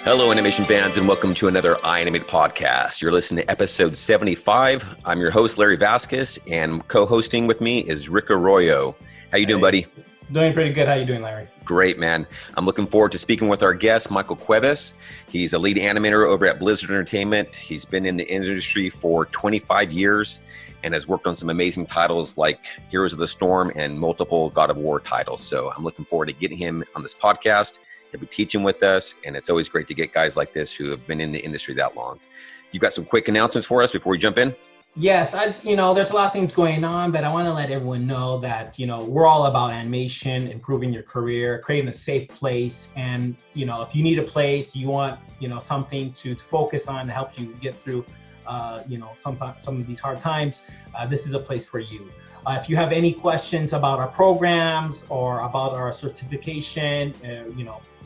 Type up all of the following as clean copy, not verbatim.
Hello, animation fans, and welcome to another iAnimate podcast. You're listening to episode 75. I'm your host, Larry Vasquez, and co-hosting with me is Rick Arroyo. How you doing, buddy? Doing pretty good. How you doing, Larry? Great, man. I'm looking forward to speaking with our guest, Michael Cuevas. He's a lead animator over at Blizzard Entertainment. He's been in the industry for 25 years and has worked on some amazing titles like Heroes of the Storm and multiple God of War titles. So I'm looking forward to getting him on this podcast. He'll be teaching with us, and it's always great to get guys like this who have been in the industry that long. You got some quick announcements for us before we jump in? Yes, there's a lot of things going on, but I want to let everyone know that, we're all about animation, improving your career, creating a safe place. And, if you need a place, you want, something to focus on to help you get through, some of these hard times, this is a place for you. If you have any questions about our programs or about our certification,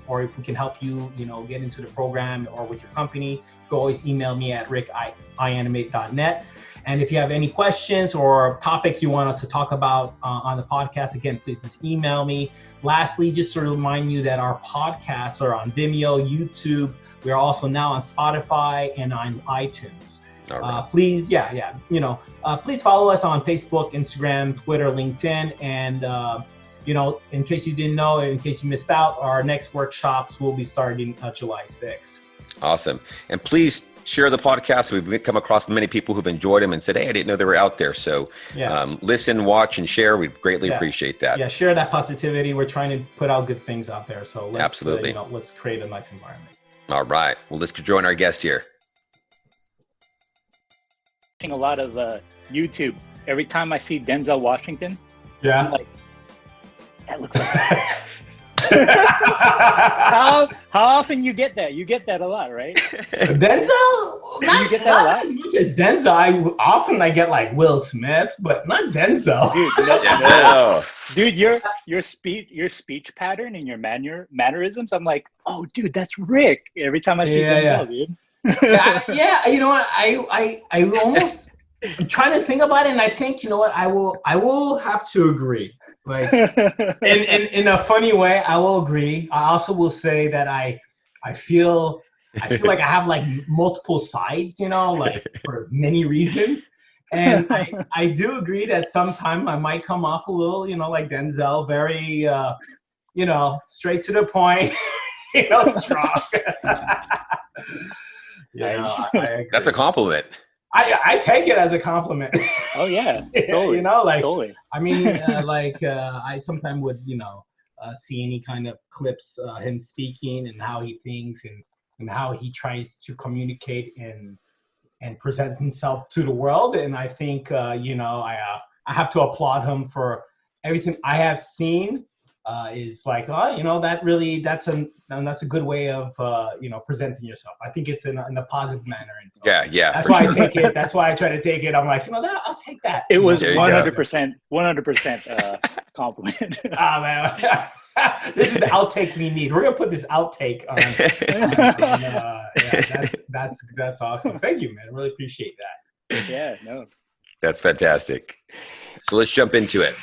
or if we can help you, get into the program or with your company, you can always email me at rick@ianimate.net. And if you have any questions or topics you want us to talk about on the podcast, again, please just email me. Lastly, just to remind you that our podcasts are on Vimeo, YouTube. We are also now on Spotify and on iTunes. Right. Please follow us on Facebook, Instagram, Twitter, LinkedIn, and in case you didn't know, in case you missed out, our next workshops will be starting July 6th. Awesome. And please share the podcast. We've come across many people who've enjoyed them and said, hey, I didn't know they were out there. So listen, watch, and share. We'd greatly appreciate that. Yeah, share that positivity. We're trying to put out good things out there. So let's, absolutely. Let's create a nice environment. All right. Well, let's join our guest here. A lot of YouTube. Every time I see Denzel Washington, I'm like, that looks like how often you get that? You get that a lot, right? Denzel? You get that a lot? As much as Denzel, I get like Will Smith, but not Denzel. Dude, your speech pattern and your mannerisms, I'm like, oh, dude, that's Rick. Every time I see Denzel, dude. You know what? I almost I'm trying to think about it, and I think I will have to agree. Like in a funny way, I will agree. I also will say that I feel like I have like multiple sides, like for many reasons. And I do agree that sometimes I might come off a little, like Denzel, very straight to the point, strong. That's a compliment. I take it as a compliment. Oh yeah, totally. Totally. I mean, I sometimes would, see any kind of clips, him speaking and how he thinks and how he tries to communicate and present himself to the world. And I think, I have to applaud him for everything I have seen. Is like, that's a good way of presenting yourself. I think it's in a positive manner. And so that's why I take it. That's why I try to take it. I'm like, I'll take that. It was 100% compliment. Ah, man. This is the outtake we need. We're gonna put this outtake on. That's awesome. Thank you, man. I really appreciate that. Yeah, no. That's fantastic. So let's jump into it.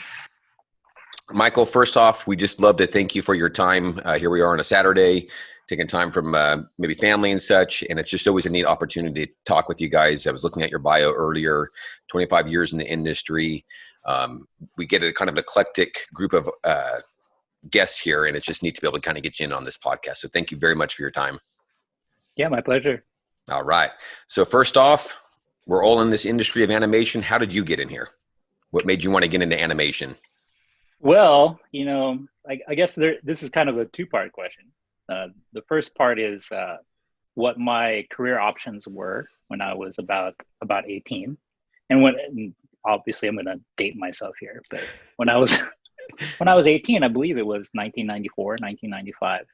Michael, first off, we just love to thank you for your time. Here we are on a Saturday, taking time from maybe family and such, and it's just always a neat opportunity to talk with you guys. I was looking at your bio earlier, 25 years in the industry. We get a kind of an eclectic group of guests here, and it's just neat to be able to kind of get you in on this podcast. So thank you very much for your time. Yeah, my pleasure. All right. So first off, we're all in this industry of animation. How did you get in here? What made you want to get into animation? Well, I guess this is kind of a two-part question. The first part is what my career options were when I was about 18, and obviously I'm going to date myself here, but when I was 18, I believe it was 1994, 1995,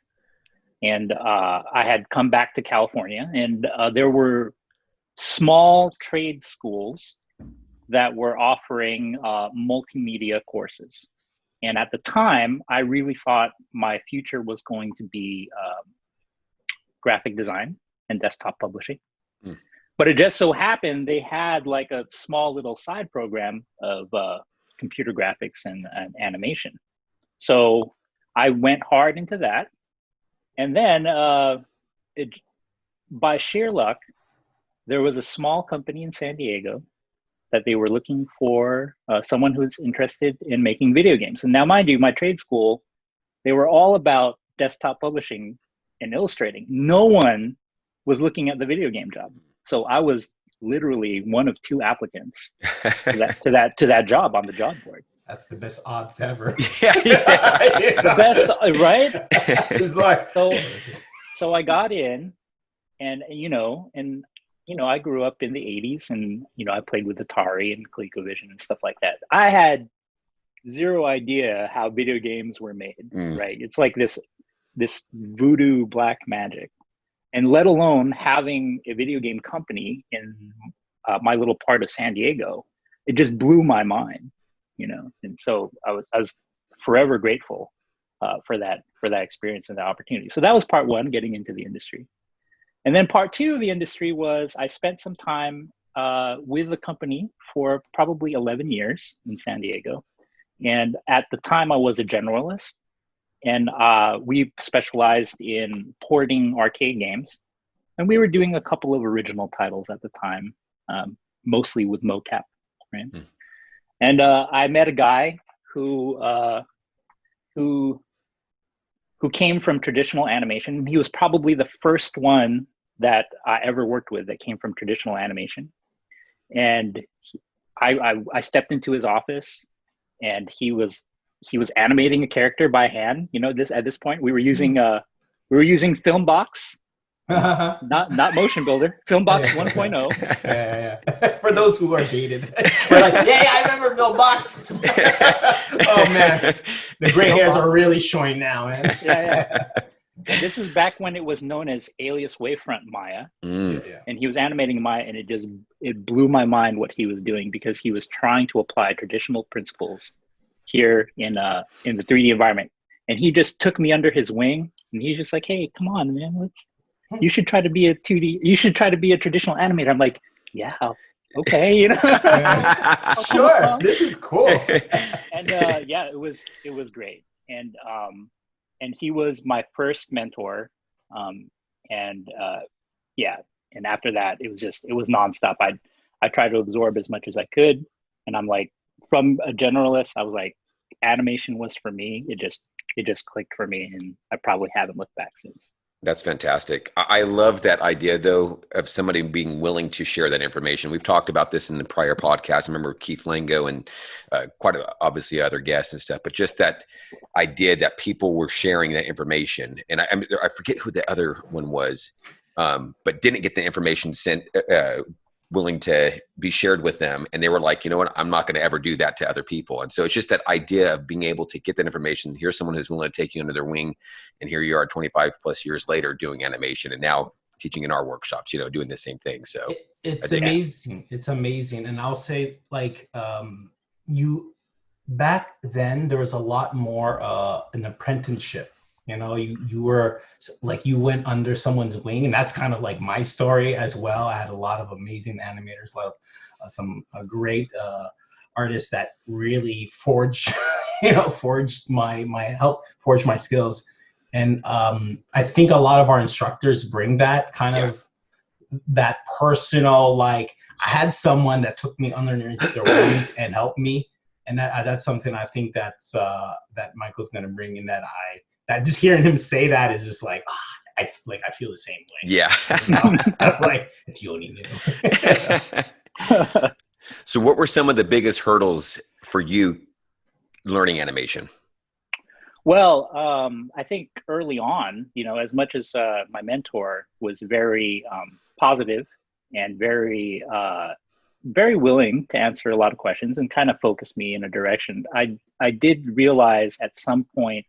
and I had come back to California, and there were small trade schools that were offering multimedia courses. And at the time, I really thought my future was going to be graphic design and desktop publishing. But it just so happened they had like a small little side program of computer graphics and animation. So I went hard into that. And then it, by sheer luck, there was a small company in San Diego that they were looking for someone who's interested in making video games. And now, mind you, my trade school, they were all about desktop publishing and illustrating. No one was looking at the video game job. So I was literally one of 2 applicants to that job on the job board. That's the best odds ever. Yeah, yeah. The best, right? It's like, So I got in, and I grew up in the 80s, and I played with Atari and ColecoVision and stuff like that. I had zero idea how video games were made, right? It's like this voodoo black magic, and let alone having a video game company in my little part of San Diego. It just blew my mind, and so I was forever grateful for that experience and that opportunity. So that was part 1, getting into the industry. And then part 2 of the industry was I spent some time with the company for probably 11 years in San Diego. And at the time I was a generalist, and we specialized in porting arcade games. And we were doing a couple of original titles at the time, mostly with mocap, right? And I met a guy who came from traditional animation. He was probably the first one that I ever worked with that came from traditional animation. And I stepped into his office, and he was animating a character by hand. At this point we were using Filmbox, not Motion Builder, Filmbox 1.0. Yeah. For those who are dated, we're like, yeah, I remember Filmbox. Oh man, the gray hairs are really showing now, man. Yeah. And this is back when it was known as Alias Wavefront Maya. And he was animating Maya, and it blew my mind what he was doing, because he was trying to apply traditional principles here in the 3D environment. And he just took me under his wing, and he's just like, hey, come on, man, you should try to be a 2D, you should try to be a traditional animator. I'm like, yeah, okay, Sure, this is cool. And yeah, it was great. And he was my first mentor. And after that, it was nonstop. I tried to absorb as much as I could. And I'm like, from a generalist, I was like, animation was for me. It just clicked for me, and I probably haven't looked back since. That's fantastic. I love that idea, though, of somebody being willing to share that information. We've talked about this in the prior podcast. I remember Keith Lango and obviously other guests and stuff, but just that idea that people were sharing that information. And I forget who the other one was, but didn't get the information sent, willing to be shared with them. And they were like, you know what, I'm not going to ever do that to other people. And so it's just that idea of being able to get that information. Here's someone who's willing to take you under their wing. And here you are 25 plus years later doing animation, and now teaching in our workshops, doing the same thing. So it's amazing. It's amazing. And I'll say, like, back then there was a lot more an apprenticeship. You were like, you went under someone's wing, and that's kind of like my story as well. I had a lot of amazing animators, a lot of some great artists that really forged my skills. And I think a lot of our instructors bring that kind of that personal, like, I had someone that took me underneath their wings and helped me, and that's something I think that Michael's going to bring in. That just hearing him say that is just like, I feel the same way. Yeah. I'm like, if you only knew. So what were some of the biggest hurdles for you learning animation? Well, I think early on, as much as my mentor was very positive and very willing to answer a lot of questions and kind of focus me in a direction, I did realize at some point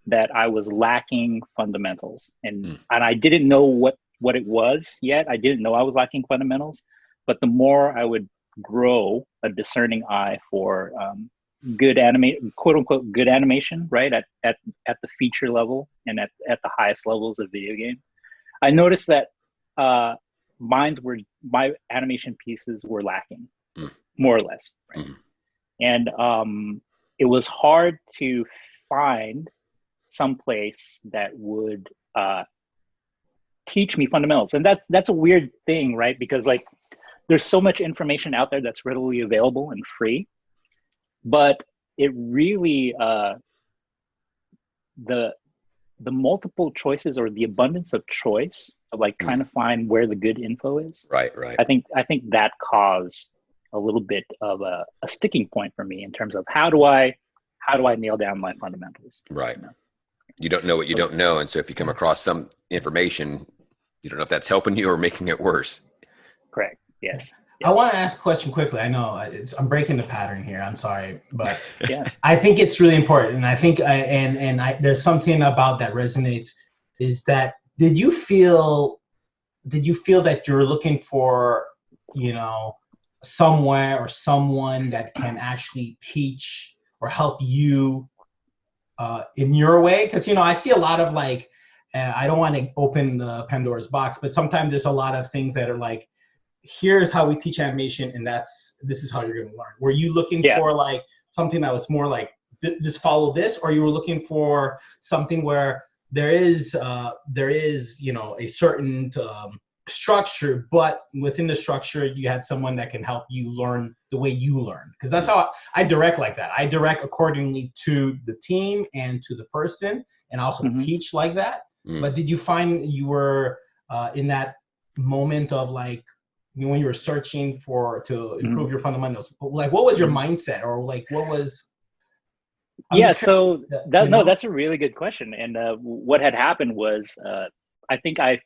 that I was lacking fundamentals, and I didn't know what it was yet. I didn't know I was lacking fundamentals, but the more I would grow a discerning eye for quote unquote good animation, right, at the feature level and at the highest levels of video game, I noticed that my animation pieces were lacking, more or less, right? And it was hard to find some place that would teach me fundamentals. And that's a weird thing, right? Because like there's so much information out there that's readily available and free, but it really the multiple choices or the abundance of choice of like trying to find where the good info is. Right. I think that caused a little bit of a sticking point for me in terms of how do I nail down my fundamentals? Right. You don't know what you don't know. And so if you come across some information, you don't know if that's helping you or making it worse. Correct. Yes. I want to ask a question quickly. I know I'm breaking the pattern here. I'm sorry, but Yeah. I think it's really important. And I think, there's something about that resonates is that, did you feel that you're looking for, somewhere or someone that can actually teach or help you in your way? Because, I see a lot of like, I don't want to open the Pandora's box, but sometimes there's a lot of things that are like, here's how we teach animation, and this is how you're going to learn. Were you looking for like something that was more like just follow this, or you were looking for something where there is a certain structure, but within the structure you had someone that can help you learn the way you learn? Because that's how I direct like that. I direct accordingly to the team and to the person, and also teach like that. But did you find you were in that moment of like, when you were searching to improve your fundamentals, like what was your mindset, or like what was? So that's a really good question. And what had happened was, I think I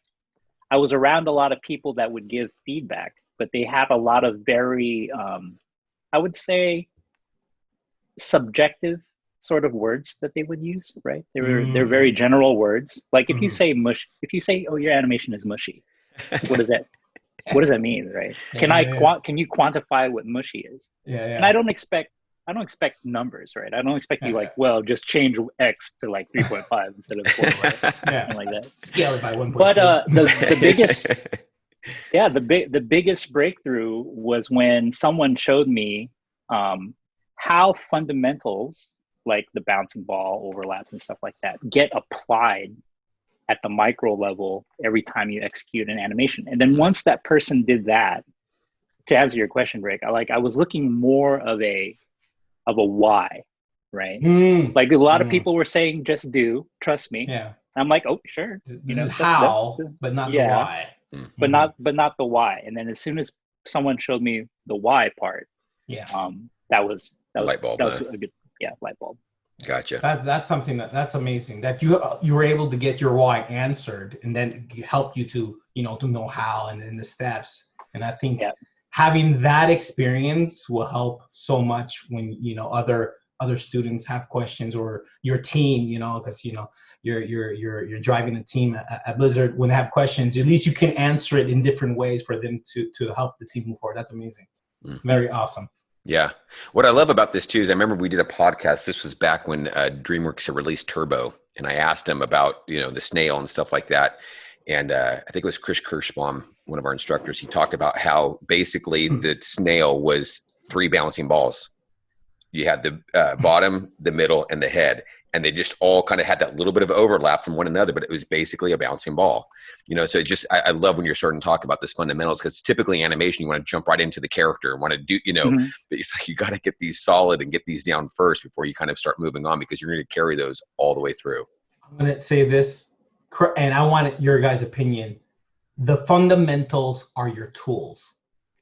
was around a lot of people that would give feedback, but they have a lot of very, I would say, subjective sort of words that they would use, right? They're very general words. Like if you say oh, your animation is mushy, what does that mean, right? Can you quantify what mushy is? And I don't expect numbers, right? I don't expect you like, well, just change X to like 3.5 instead of 4, right? Something like that. Scale it by 1.2. But the biggest breakthrough was when someone showed me how fundamentals like the bouncing ball, overlaps, and stuff like that get applied at the micro level every time you execute an animation. And then once that person did that, to answer your question, Rick, I was looking more of a why, right? Like a lot of people were saying, just do, trust me. Yeah. I'm like, oh, sure. This is how, but not the why. But not the why. And then as soon as someone showed me the why part, that was light bulb. A good light bulb. Gotcha. That's something that's amazing, that you were able to get your why answered, and then help you to know how and the steps. And I think having that experience will help so much when other students have questions, or your team, because you're driving a team at Blizzard. When they have questions, at least you can answer it in different ways for them to help the team move forward. That's amazing. Very awesome. Yeah. What I love about this too is I remember we did a podcast. This was back when DreamWorks had released Turbo, and I asked him about, the snail and stuff like that. And I think it was Chris Kirschbaum, one of our instructors. He talked about how basically the snail was 3 bouncing balls. You had the bottom, the middle, and the head. And they just all kind of had that little bit of overlap from one another, but it was basically a bouncing ball. So it just, I love when you're starting to talk about this fundamentals, because typically animation, you want to jump right into the character and want to do, but it's like, you got to get these solid and get these down first before you kind of start moving on, because you're going to carry those all the way through. I'm going to say this, and I want your guys' opinion. The fundamentals are your tools,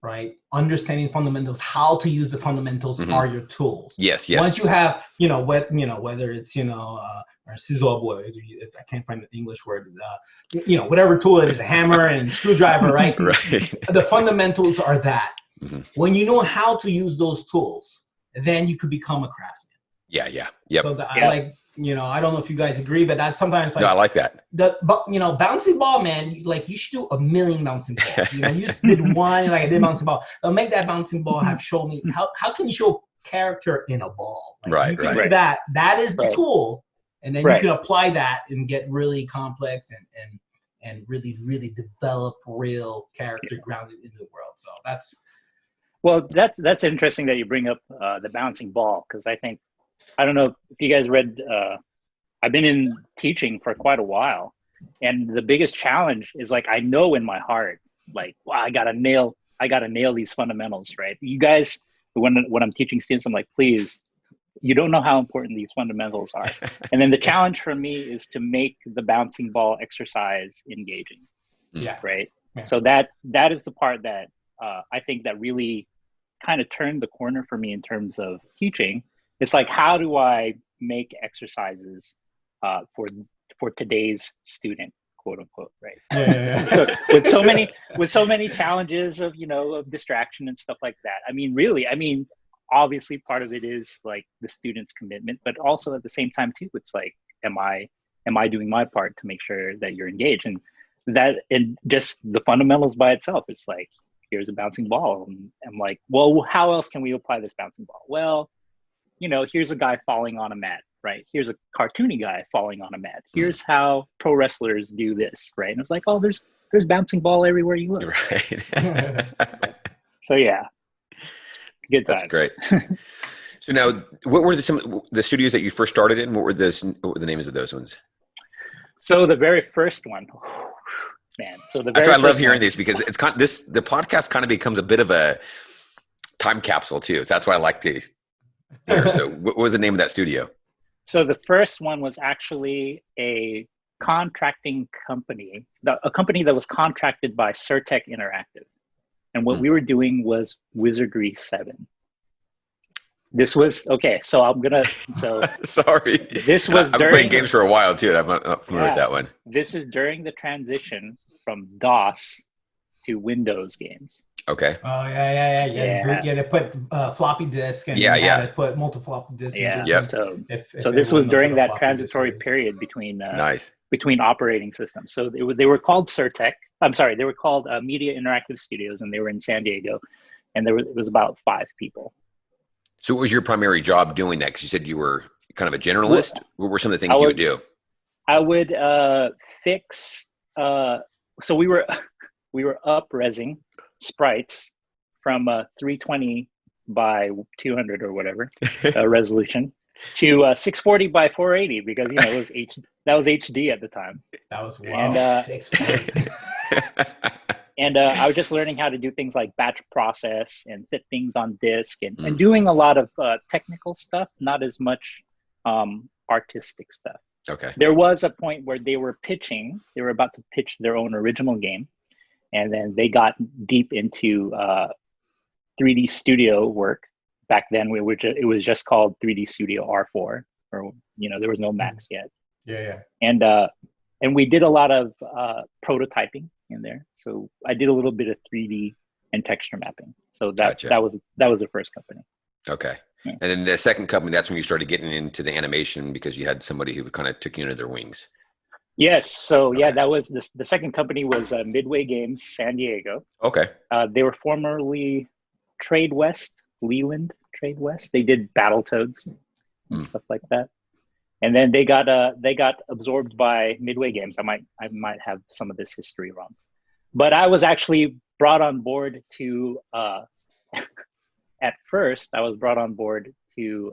right? Understanding fundamentals, how to use the fundamentals are your tools. Yes. Once you have, whether it's, or scissor, I can't find the English word, whatever tool it is, a hammer and screwdriver, right? Right. The fundamentals are that. When you know how to use those tools, then you could become a craftsman. Yeah. Yep. So I like, I don't know if you guys agree, but that's sometimes like, no, I like that. Bouncing ball, man, like you should do a million bouncing balls. You just did one, like I did bouncing ball. But make that bouncing ball show me how can you show character in a ball? Like, you can do that. That is the tool. And then you can apply that and get really complex and really, really develop real character grounded in the world. So that's interesting that you bring up the bouncing ball, because I don't know if you guys read, I've been in teaching for quite a while. And the biggest challenge is like, I know in my heart, like, wow, I gotta nail these fundamentals, right? You guys, when I'm teaching students, I'm like, please, you don't know how important these fundamentals are. And then the challenge for me is to make the bouncing ball exercise engaging. Yeah. Right. Yeah. So that is the part that I think that really kind of turned the corner for me in terms of teaching. It's like, how do I make exercises for today's student, quote unquote, right? Yeah. So with so many challenges of, of distraction and stuff like that. I mean, really, obviously part of it is like the student's commitment, but also at the same time too, it's like, am I doing my part to make sure that you're engaged? And just the fundamentals by itself, it's like, here's a bouncing ball. And I'm like, well, how else can we apply this bouncing ball? Well, here's a guy falling on a mat, right? Here's a cartoony guy falling on a mat. Here's how pro wrestlers do this, right? And it's like, oh, there's bouncing ball everywhere you look. Right. So yeah, good That's time. great. So now, what were the studios that you first started in? What were the names of those ones? So the very first one, man. So that's why I love hearing these, because it's the podcast kind of becomes a bit of a time capsule too. So that's why I like to hear. So what was the name of that studio? So the first one was actually a contracting company, a company that was contracted by Surtech Interactive. And what we were doing was Wizardry 7. This was, okay, so sorry. This was I've been playing games for a while too, and I'm not familiar with that one. This is during the transition from DOS to Windows games. Okay. Oh yeah. You had to put floppy disk, and you had to put multi-floppy disk. Yeah. So this was during that transitory period between between operating systems. So they were called Surtech. I'm sorry, they were called Media Interactive Studios, and they were in San Diego, and it was about 5 people. So what was your primary job doing that? Because you said you were kind of a generalist. What were some of the things you would do? I would fix. So we were up-resing sprites from 320 by 200 or whatever resolution to 640 by 480, because it was that was HD at the time. That was wow. 640. And I was just learning how to do things like batch process and fit things on disk, and doing a lot of technical stuff, not as much artistic stuff. Okay. There was a point where they were about to pitch their own original game. And then they got deep into 3D Studio work. Back then, it was just called 3D Studio R4, or there was no Max yet. Yeah. And we did a lot of prototyping in there. So I did a little bit of 3D and texture mapping. So that was the first company. Okay. Yeah. And then the second company, that's when you started getting into the animation, because you had somebody who kind of took you under their wings. Yes. So yeah, that was the second company was Midway Games, San Diego. Okay. They were formerly Trade West, Leland Trade West. They did Battletoads and stuff like that. And then they got absorbed by Midway Games. I might have some of this history wrong, but I was actually brought on board to. At first, I was brought on board to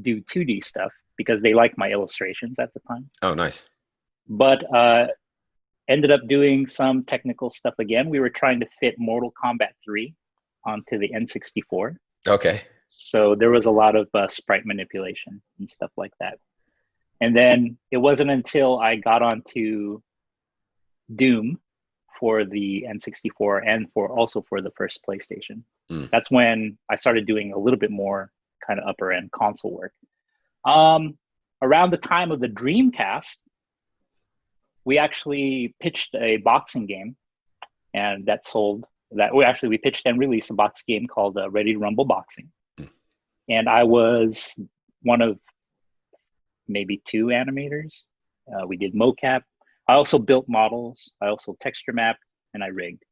do 2D stuff because they liked my illustrations at the time. Oh, nice. But ended up doing some technical stuff again. We were trying to fit Mortal Kombat 3 onto the N64. Okay. So there was a lot of sprite manipulation and stuff like that. And then it wasn't until I got onto Doom for the N64 and also for the first PlayStation. That's when I started doing a little bit more kind of upper end console work. Around the time of the Dreamcast, we actually pitched a boxing game, and that sold. We pitched and released a box game called Ready to Rumble Boxing. And I was one of maybe 2 animators. We did mocap. I also built models. I also texture mapped, and I rigged.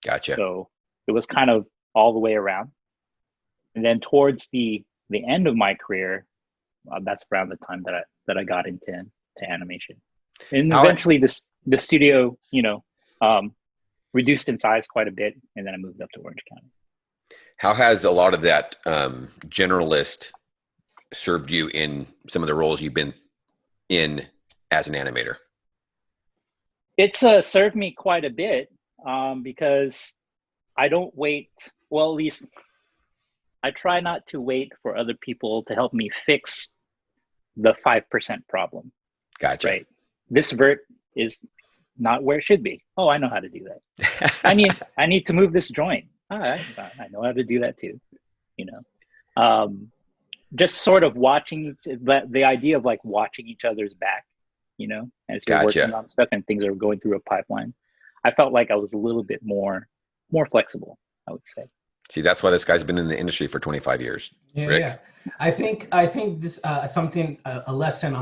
Gotcha. So it was kind of all the way around. And then towards the end of my career, that's around the time that I got into animation. And eventually the studio, reduced in size quite a bit, and then I moved up to Orange County. How has a lot of that generalist served you in some of the roles you've been in as an animator? It's served me quite a bit because I don't wait. Well, at least I try not to wait for other people to help me fix the 5% problem, Gotcha. right? This vert is not where it should be. Oh, I know how to do that. I need to move this joint. I know how to do that too, you know. Just sort of watching the idea of like watching each other's back, you know, as you're Gotcha. working on stuff and things are going through a pipeline. I felt like I was a little bit more flexible, I would say. See, that's why this guy's been in the industry for 25 years. Yeah, Rick? yeah. I think this something a lesson.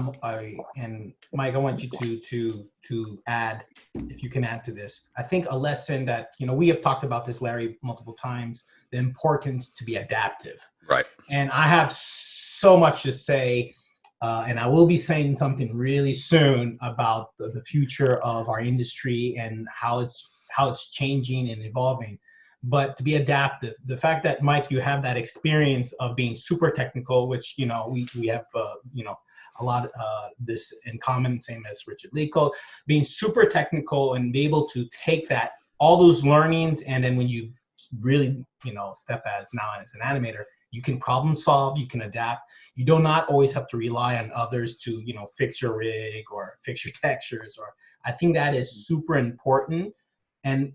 And Mike, I want you to add, if you can add to this. I think a lesson that we have talked about this, Larry, multiple times. The importance to be adaptive. Right. And I have so much to say, and I will be saying something really soon about the future of our industry and how it's changing and evolving. But to be adaptive, the fact that, Mike, you have that experience of being super technical, which we have a lot this in common, same as Richard Leco, being super technical and be able to take all those learnings, and then when you really step as an animator, you can problem solve, you can adapt. You do not always have to rely on others to fix your rig or fix your textures. Or I think that is super important. And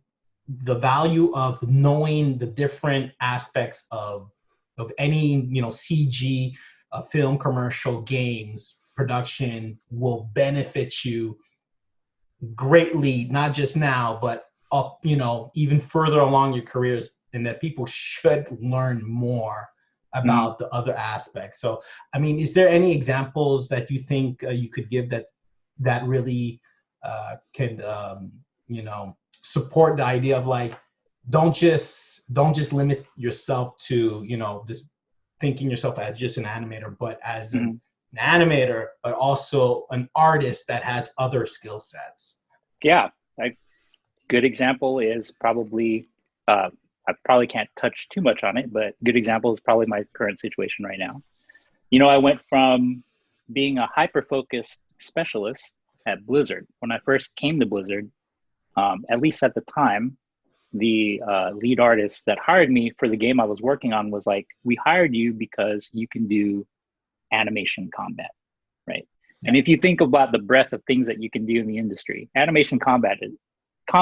the value of knowing the different aspects of any CG, film, commercial, games production will benefit you greatly, not just now, but up even further along your careers, and that people should learn more about the other aspects. So I mean, is there any examples that you think you could give that really can support the idea of like, don't just limit yourself to just thinking yourself as just an animator, but as an animator, but also an artist that has other skill sets? Yeah, a good example is probably I probably can't touch too much on it, but good example is probably my current situation right now. I went from being a hyper-focused specialist at Blizzard. When I first came to Blizzard, at least at the time, the lead artist that hired me for the game I was working on was like, we hired you because you can do animation combat, right? Yeah. And if you think about the breadth of things that you can do in the industry, combat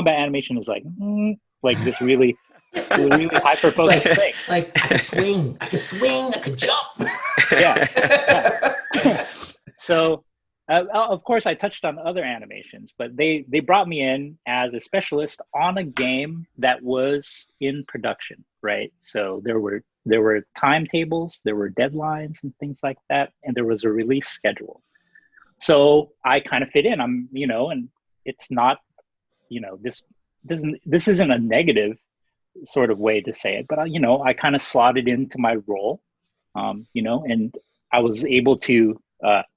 animation is like this really hyper-focused thing. Like I could swing, I could jump. Yeah. So, of course, I touched on other animations, but they brought me in as a specialist on a game that was in production, right? So there were timetables, there were deadlines and things like that, and there was a release schedule. So I kind of fit in. And it's not, this isn't a negative sort of way to say it, but I kind of slotted into my role, and I was able to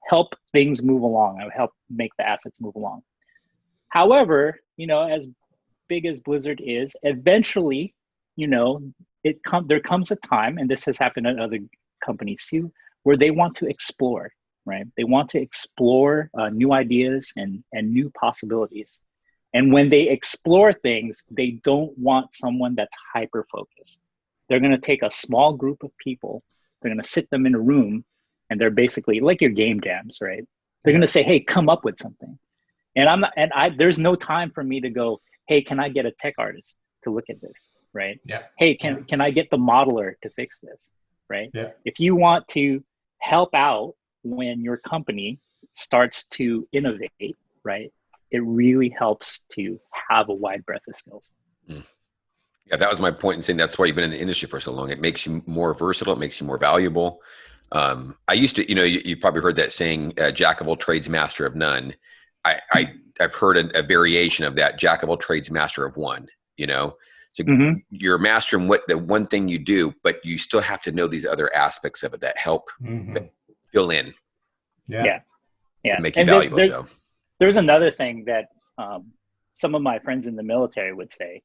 help things move along. I help make the assets move along. However, as big as Blizzard is, eventually, there comes a time, and this has happened at other companies too, where they want to explore, right? They want to explore new ideas and new possibilities. And when they explore things, they don't want someone that's hyper-focused. They're going to take a small group of people, they're going to sit them in a room, and they're basically like your game jams, right? They're going to say, hey, come up with something. And there's no time for me to go, hey, can I get a tech artist to look at this, right? Yeah. Hey, can I get the modeler to fix this, right? Yeah. If you want to help out when your company starts to innovate, right, it really helps to have a wide breadth of skills. Yeah, that was my point in saying that's why you've been in the industry for so long. It makes you more versatile. It makes you more valuable. I used to, you probably heard that saying, jack of all trades, master of none. I've heard a variation of that, jack of all trades, master of one, So you're a master in the one thing you do, but you still have to know these other aspects of it that help fill in. Yeah. To make you valuable. There's another thing that some of my friends in the military would say,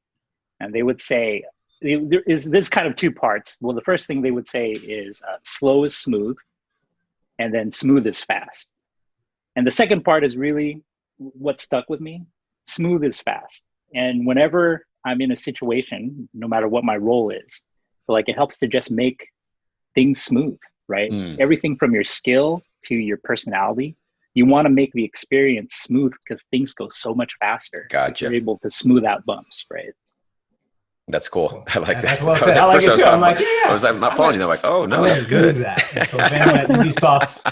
and they would say, this kind of two parts. Well, the first thing they would say is slow is smooth, and then smooth is fast. And the second part is really what stuck with me. smooth is fast. And whenever I'm in a situation, no matter what my role is, like it helps to just make things smooth, right? Everything from your skill to your personality, you want to make the experience smooth because things go so much faster. Gotcha. You're able to smooth out bumps, right? That's cool. I like that. Well I like it too. I'm like, yeah. I was not following you. I'm like, oh no, that's good. That. So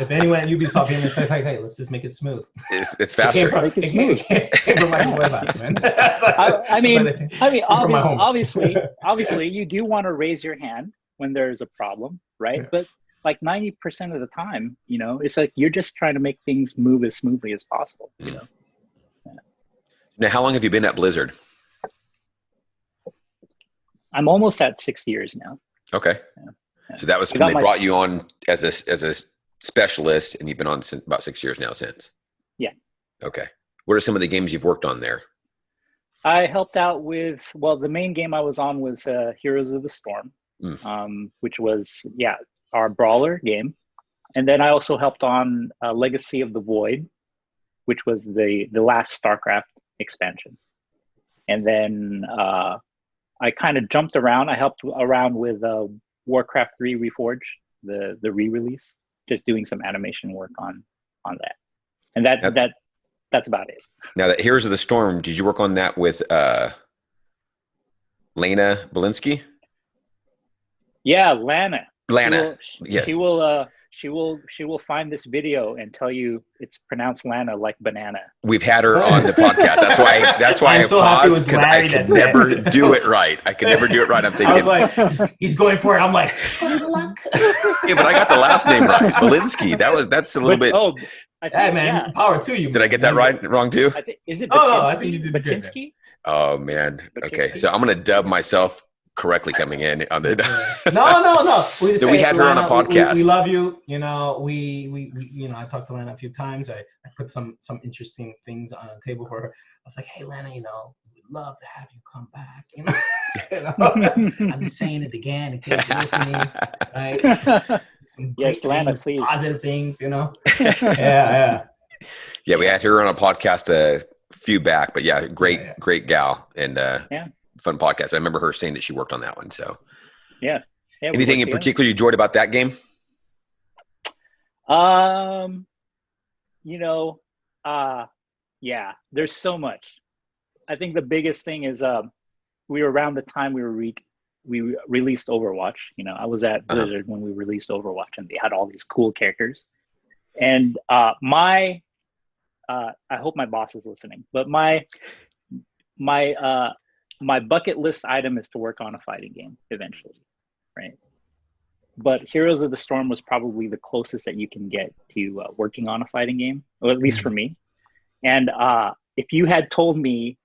if anyone at Ubisoft even says like, hey, let's just make it smooth. It's faster. It came from Michael Cuevas, man. I mean, obviously, you do want to raise your hand when there's a problem, right? Yeah. But like 90% of the time, you know, it's like you're just trying to make things move as smoothly as possible. You know. Yeah. Now, how long have you been at Blizzard? I'm almost at 6 years now. Okay. Yeah. So that was when they brought you on as a specialist, and you've been on since about 6 years now since. Yeah. Okay. What are some of the games you've worked on there? I helped out with, well, the main game I was on was Heroes of the Storm, which was, our brawler game. And then I also helped on Legacy of the Void, which was the last StarCraft expansion. And then I kind of jumped around. I helped around with Warcraft 3 Reforged, the re-release, just doing some animation work on that. And that's about it. Now, that Heroes of the Storm, did you work on that with Lana Belinsky? Yeah, Lana. Yes. She will find this video and tell you it's pronounced Lana like banana. We've had her on the podcast. That's why I paused, because I could never do it right. I'm thinking, I was like, he's going for it. I'm like, good luck. Yeah, but I got the last name right. Belinsky. That's a little bit. Oh, hey man, power to you. Did I get that wrong too? Is it? I think you did Baczynski? Oh man. Okay, so I'm gonna dub myself correctly coming in on the. No. We had her on a podcast. We love you. You know, we I talked to Lana a few times. I put some interesting things on the table for her. I was like, hey Lana, we'd love to have you come back. I'm just saying it again in case you're listening. Right? Yes, Lana, please. Positive things. Yeah. Yeah, we had her on a podcast a few back, but great gal and fun podcast. I remember her saying that she worked on that one. So yeah. Anything in particular you enjoyed about that game? There's so much. I think the biggest thing is we were around the time we released Overwatch. I was at Blizzard when we released Overwatch, and they had all these cool characters. And I hope my boss is listening, but my bucket list item is to work on a fighting game eventually, right? But Heroes of the Storm was probably the closest that you can get to working on a fighting game, or at least for me. And if you had told me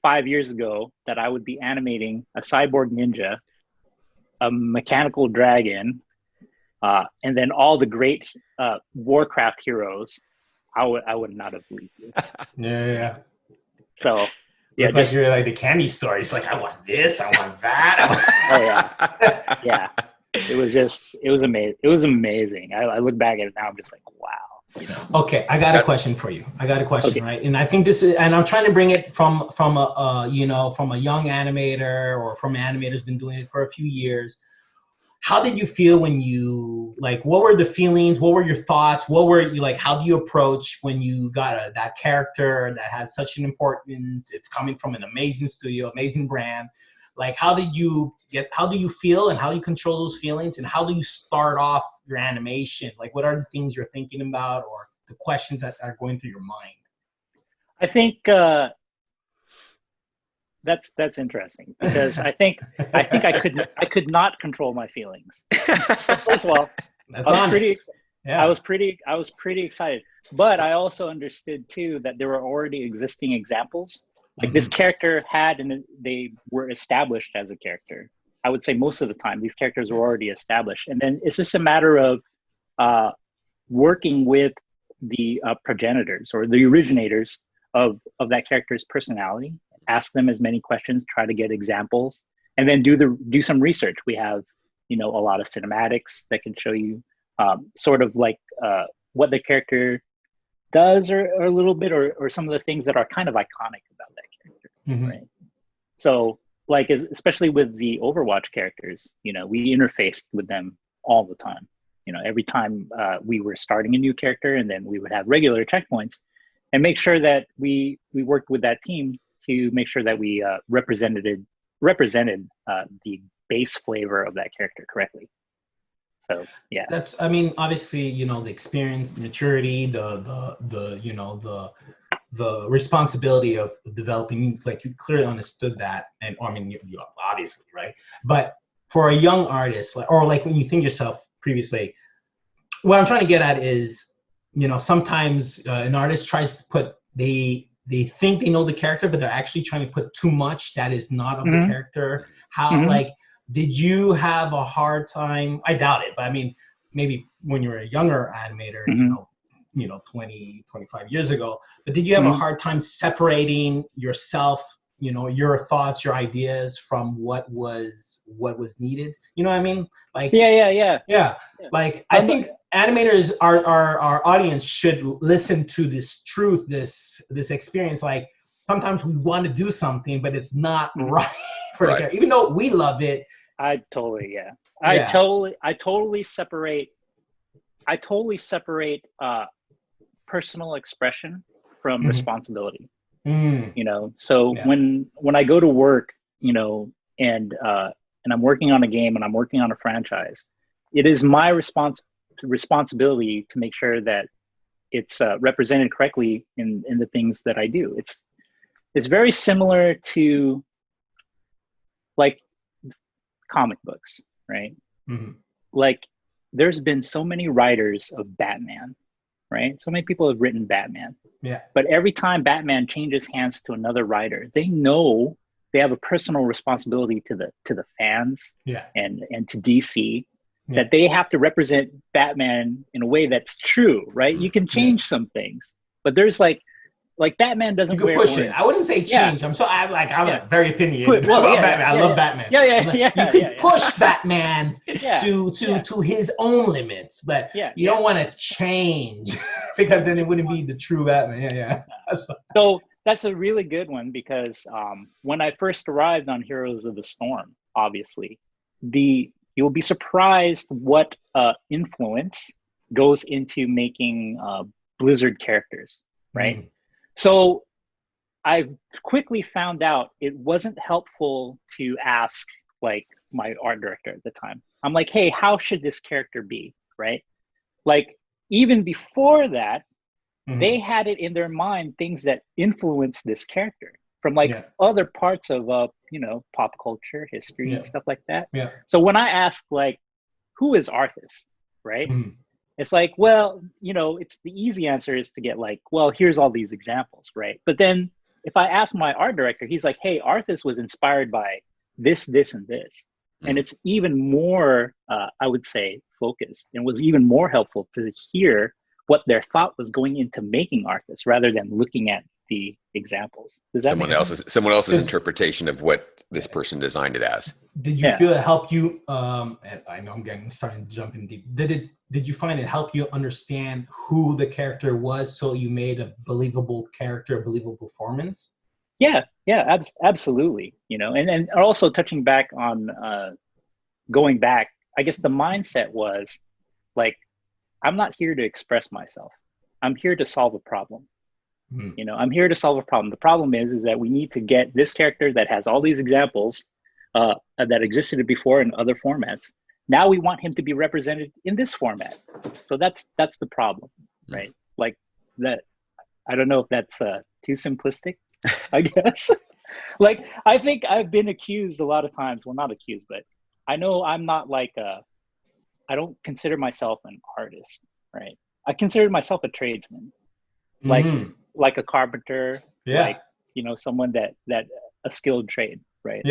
5 years ago that I would be animating a cyborg ninja, a mechanical dragon, and then all the great Warcraft heroes, I would not have believed you. Yeah. So yeah, like you're like the candy store. It's like, I want this, I want that. Oh yeah. It was amazing. I look back at it now, I'm just like, wow. Okay, I got a question for you. Okay. Right? And I think this is, and I'm trying to bring it from a young animator, or from an animator who's been doing it for a few years. How did you feel when you, what were the feelings? What were your thoughts? What were you how do you approach when you got that character that has such an importance? It's coming from an amazing studio, amazing brand. How do you feel, and how do you control those feelings, and how do you start off your animation? What are the things you're thinking about, or the questions that are going through your mind? I think that's interesting, because I think I could not control my feelings. First of all, I was pretty excited, but I also understood too that there were already existing examples. This character had, and they were established as a character. I would say most of the time these characters were already established, and then it's just a matter of working with the progenitors or the originators of that character's personality. Ask them as many questions, try to get examples, and then do some research. We have, a lot of cinematics that can show you sort of what the character does, or a little bit, or some of the things that are kind of iconic about that character, right? So like, especially with the Overwatch characters, you know, we interfaced with them all the time. You know, every time we were starting a new character, and then we would have regular checkpoints, and make sure that we worked with that team to make sure that we represented the base flavor of that character correctly. So yeah, that's, I mean, obviously, you know, the experience, the maturity, you know, the responsibility of developing, like you clearly understood that, and I mean, you obviously, right? But for a young artist, or like when you think yourself previously, what I'm trying to get at is, you know, sometimes an artist tries to put, they think they know the character, but they're actually trying to put too much that is not of the character. How, like, did you have a hard time? I doubt it, but I mean, maybe when you were a younger animator, you know, 20, 25 years ago, but did you have a hard time separating yourself, you know, your thoughts, your ideas from what was needed? You know what I mean? Like, yeah. Like, I think animators, our audience should listen to this truth, this experience. Like, sometimes we want to do something, but it's not right for the character, even though we love it. I totally separate personal expression from responsibility. You know, so when I go to work, you know, and I'm working on a game, and I'm working on a franchise, it is my responsibility to make sure that it's represented correctly in the things that I do. It's very similar to like comic books, right? Like, there's been so many writers of Batman, right? So many people have written Batman. Yeah. But every time Batman changes hands to another writer, they know they have a personal responsibility to the fans and to DC, that they have to represent Batman in a way that's true, right? You can change some things, but there's like Batman doesn't you can wear push orange. it. I wouldn't say change. I'm very opinionated about Batman. I love Batman. You can push Batman to his own limits, but you don't want to change because then it wouldn't be the true Batman. So that's a really good one, because when I first arrived on Heroes of the Storm, obviously, you'll be surprised what influence goes into making Blizzard characters, right? So I quickly found out it wasn't helpful to ask like my art director at the time. I'm like, hey, how should this character be, right? Like, even before that, they had it in their mind, things that influence this character from like other parts of you know, pop culture, history, and stuff like that. So when I ask like, who is Arthas, right? It's like, well, you know, it's the easy answer is to get like, well, here's all these examples, right? But then if I ask my art director, he's like, hey, Arthas was inspired by this, this, and this. And it's even more, I would say, focused, and was even more helpful to hear what their thought was going into making Arthas, rather than looking at the examples. Does that someone else's interpretation of what this person designed it as. Did you feel it helped you? I know I'm starting to jump in deep. Did you find it helped you understand who the character was, so you made a believable character, a believable performance? Yeah, absolutely. You know, and also touching back on going back, I guess the mindset was like, I'm not here to express myself. I'm here to solve a problem. You know, I'm here to solve a problem. The problem is that we need to get this character that has all these examples that existed before in other formats. Now we want him to be represented in this format. So that's the problem, right? Like that. I don't know if that's too simplistic, I guess. Like, I think I've been accused a lot of times. Well, not accused, but I know I'm not like I don't consider myself an artist, right? I consider myself a tradesman, like a carpenter, like, you know, someone that a skilled trade, right?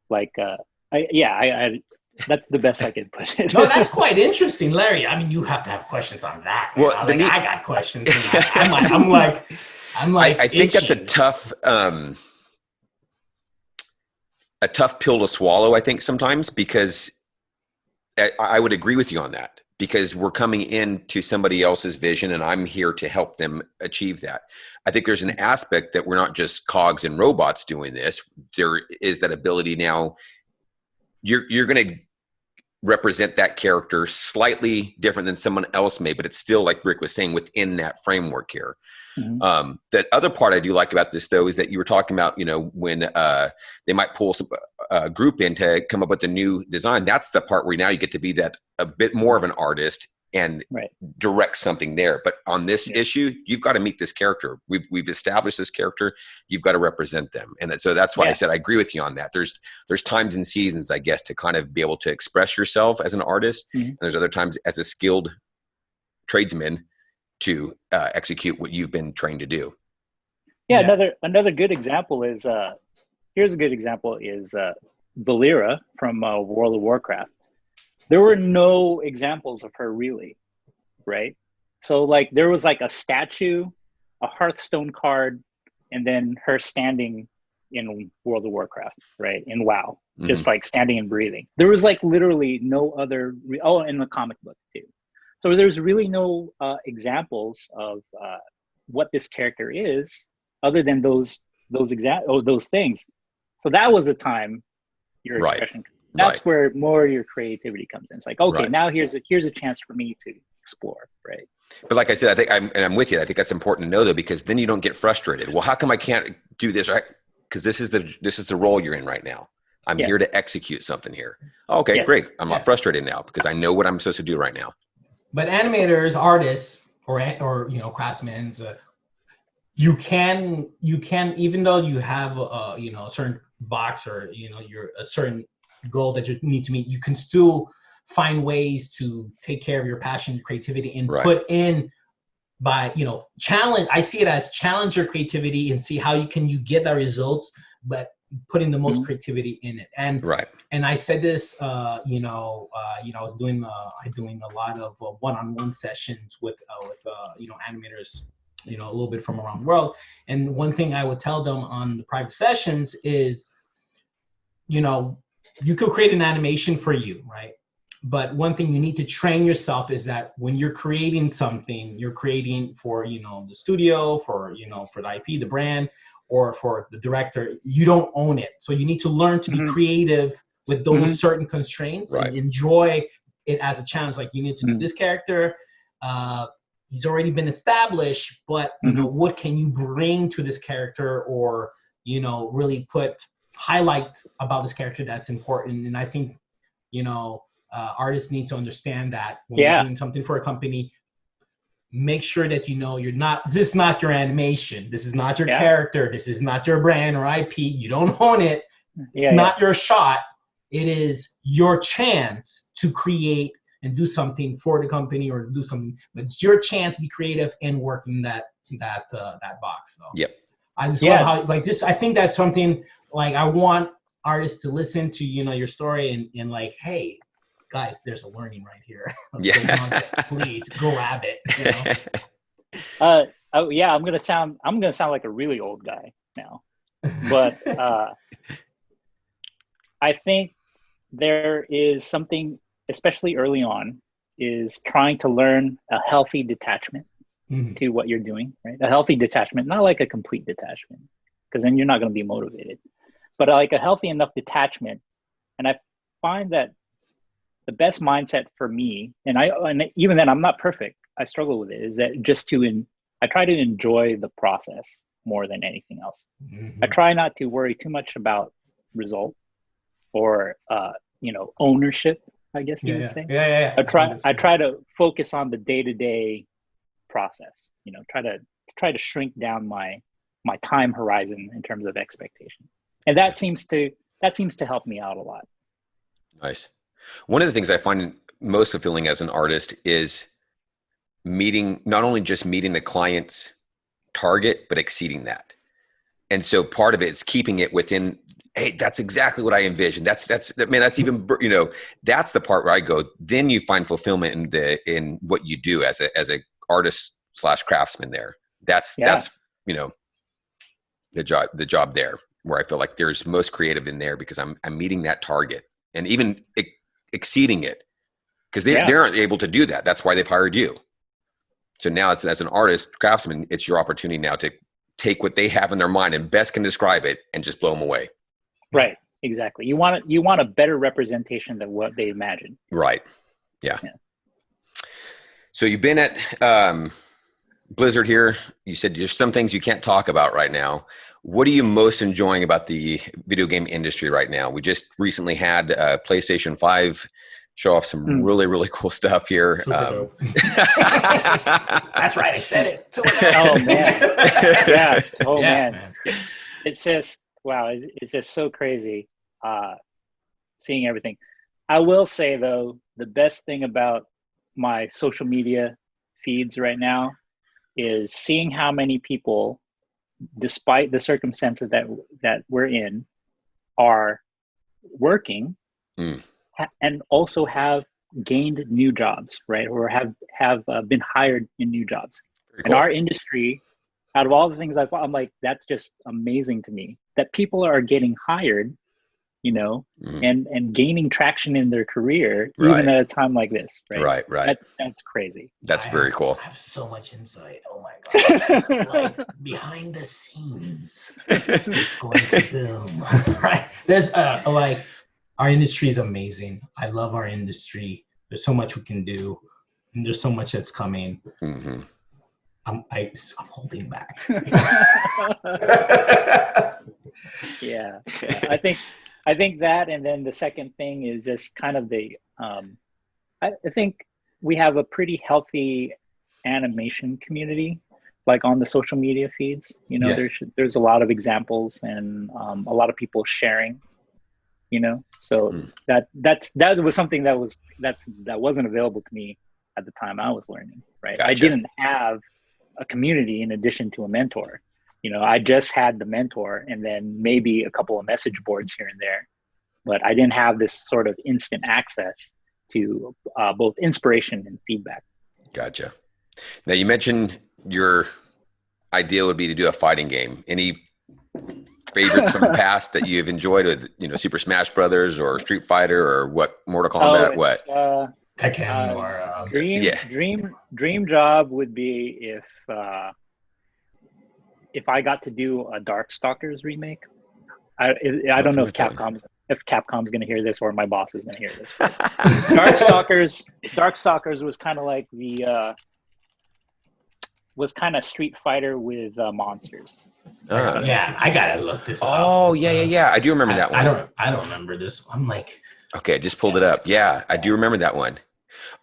Like I that's the best I can put it. No, that's quite interesting, Larry. I mean, you have to have questions on that. Well, I got questions. I'm like, I think that's a tough pill to swallow, I think, sometimes, because I would agree with you on that. because we're coming into somebody else's vision and I'm here to help them achieve that. I think there's an aspect that we're not just cogs and robots doing this. There is that ability now. You're going to represent that character slightly different than someone else may, but it's still, like Rick was saying, within that framework here. That other part I do like about this, though, is that you were talking about, when they might pull some group in to come up with a new design. That's the part where now you get to be that a bit more of an artist and direct something there. But on this issue, you've got to meet this character. We've established this character. You've got to represent them. And so that's why I said I agree with you on that. There's times and seasons, I guess, to kind of be able to express yourself as an artist. And there's other times as a skilled tradesman to execute what you've been trained to do. Another good example is here's a good example is Valera from World of Warcraft. There were no examples of her really, right? So like there was like a statue, a Hearthstone card, and then her standing in World of Warcraft, right? In WoW, just like standing and breathing. There was like literally no other, in the comic book too. So there's really no examples of what this character is other than those things. So that was the time your expression. That's where more of your creativity comes in. It's like, okay, now here's a chance for me to explore, right? But like I said, I think I'm with you. I think that's important to know, though, because then you don't get frustrated. Well, how come I can't do this? Right? Because this is the role you're in right now. I'm here to execute something here. Okay, great. I'm not frustrated now because I know what I'm supposed to do right now. But animators, artists, or craftsmen, you can even though you have a certain box or you're a certain goal that you need to meet, you can still find ways to take care of your passion, your creativity, and put in by challenge. I see it as challenge your creativity and see how you get the results, but putting the most creativity in it. And and I said this, I was doing a lot of one-on-one sessions with animators, a little bit from around the world. And one thing I would tell them on the private sessions is, you could create an animation for you, right? But one thing you need to train yourself is that when you're creating something, you're creating for, the studio, for, for the IP, the brand, or for the director, you don't own it. So you need to learn to be creative with those certain constraints and enjoy it as a challenge. Like you need to do this character. He's already been established, but what can you bring to this character, or really highlight about this character that's important? And I think artists need to understand that when you're doing something for a company, make sure that this is not your animation, this is not your character, this is not your brand or IP. You don't own it. It's not your shot. It is your chance to create and do something for the company or do something, but it's your chance to be creative and work in that box. So I just love how I think that's something like I want artists to listen to your story and like, hey guys, there's a learning right here. Please grab it. I'm gonna sound like a really old guy now, but I think there is something, especially early on, is trying to learn a healthy detachment to what you're doing, right? A healthy detachment, not like a complete detachment, because then you're not going to be motivated, but like a healthy enough detachment. And I find that the best mindset for me, and even then I'm not perfect, I struggle with it, is that I try to enjoy the process more than anything else. I try not to worry too much about result or ownership, I guess you would say. I try to focus on the day-to-day process. Try to shrink down my time horizon in terms of expectation, and that seems to help me out a lot. Nice. One of the things I find most fulfilling as an artist is not only just meeting the client's target, but exceeding that. And so part of it is keeping it within, hey, that's exactly what I envisioned. That's even, that's the part where I go, then you find fulfillment in what you do as a artist / craftsman there. That's the job there where I feel like there's most creative in there because I'm meeting that target and even exceeding it because they aren't able to do that. That's why they've hired you. So now it's, as an artist, craftsman, it's your opportunity now to take what they have in their mind and best can describe it and just blow them away. Right. Exactly. You want a better representation than what they imagine. Right. Yeah. So you've been at Blizzard here. You said there's some things you can't talk about right now. What are you most enjoying about the video game industry right now? We just recently had PlayStation 5 show off some really, really cool stuff here. That's right. I said it. Oh, man. Yeah. Oh, Yeah, man. It's just, wow. It's just so crazy seeing everything. I will say, though, the best thing about my social media feeds right now is seeing how many people, despite the circumstances that we're in, are working and also have gained new jobs, right? Or have been hired in new jobs. Very In cool. our industry, out of all the things I'm like, that's just amazing to me that people are getting hired, you know, and gaining traction in their career, even at a time like this, right? Right. That's crazy. That's very cool. I have so much insight. Oh my God. Like behind the scenes, it's going to boom. Right. There's like, our industry is amazing. I love our industry. There's so much we can do, and there's so much that's coming. I'm holding back. Yeah. I think that, and then the second thing is just kind of the I think we have a pretty healthy animation community, like on the social media feeds. You know, Yes. there's a lot of examples and a lot of people sharing. You know, so that was something that wasn't available to me at the time I was learning. Right, Gotcha. I didn't have a community in addition to a mentor. You know, I just had the mentor and then maybe a couple of message boards here and there, but I didn't have this sort of instant access to both inspiration and feedback. Gotcha. Now you mentioned your idea would be to do a fighting game. Any favorites from the past that you've enjoyed with, you know, Super Smash Brothers or Street Fighter or what, Mortal Kombat? What? Tekken or Dream job would be if I got to do a Darkstalkers remake. I don't know if Capcom's going to hear this or my boss is going to hear this. Darkstalkers was kind of like was kind of Street Fighter with monsters. Yeah, I gotta look this up. Oh yeah. I do remember that one. I don't remember this. I'm like, okay, I just pulled it up. Yeah, I do remember that one.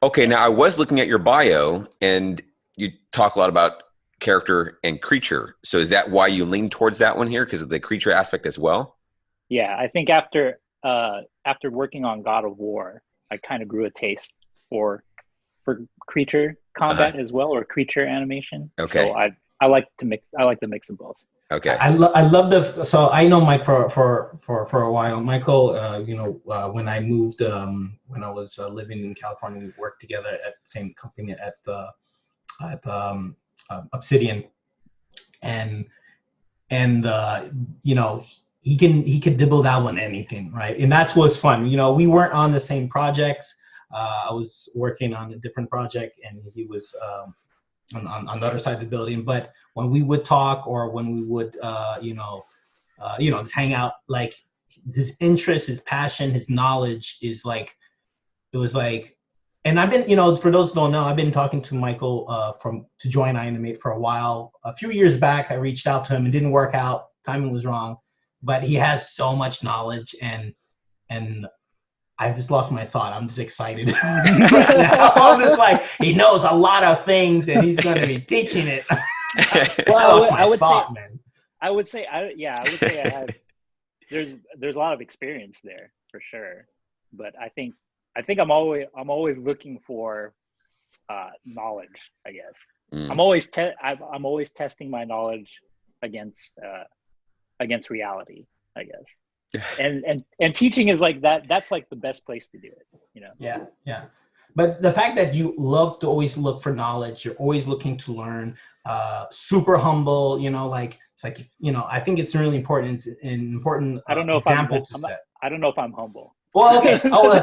Okay, now I was looking at your bio and you talk a lot about character and creature. So is that why you lean towards that one here, because of the creature aspect as well? Yeah, I think after working on God of War, I kind of grew a taste for creature combat as well, or creature animation. Okay. So I like the mix of both. Okay. I love so I know Mike for a while. Michael, you know, when I moved, when I was living in California, we worked together at the same company at Obsidian, and you know, he could dibble dabble in anything, right? And that's what's fun. You know, we weren't on the same projects. I was working on a different project, and he was on the other side of the building. But when we would talk, or when we would, just hang out, like his interest, his passion, his knowledge is like, it was like, and I've been, you know, for those who don't know, I've been talking to Michael to join iAnimate for a while. A few years back, I reached out to him. It didn't work out. Timing was wrong, but he has so much knowledge, and I've just lost my thought. I'm just excited right now. I'm just like, he knows a lot of things, and he's going to be teaching it. Well, I would say I have. There's a lot of experience there for sure, but I think I'm always looking for knowledge. I guess I'm always testing my knowledge against reality. I guess. And teaching is like that. That's like the best place to do it, you know? Yeah. But the fact that you love to always look for knowledge, you're always looking to learn, super humble, you know, like, it's like, you know, I think it's really important. It's an important I don't know example if I don't know if I'm humble. Well, okay. Oh, I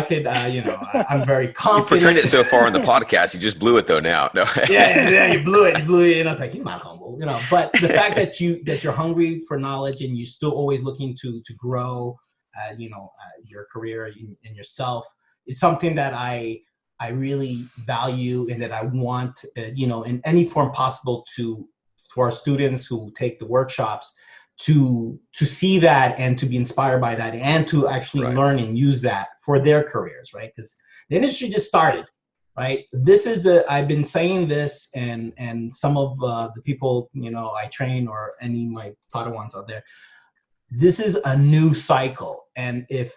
could, I'm very You confident. portrayed it so far on the podcast. You just blew it though. Now, no. Yeah. You blew it. And I was like, he's not humble, But the fact that you're hungry for knowledge and you're still always looking to grow, your career and yourself is something that I really value and that I want, in any form possible for our students who take the workshops to see that and to be inspired by that and to actually learn and use that for their careers, right? Because the industry just started, right? I've been saying this, and some of the people, I train or any of my Padawans out there, this is a new cycle. And if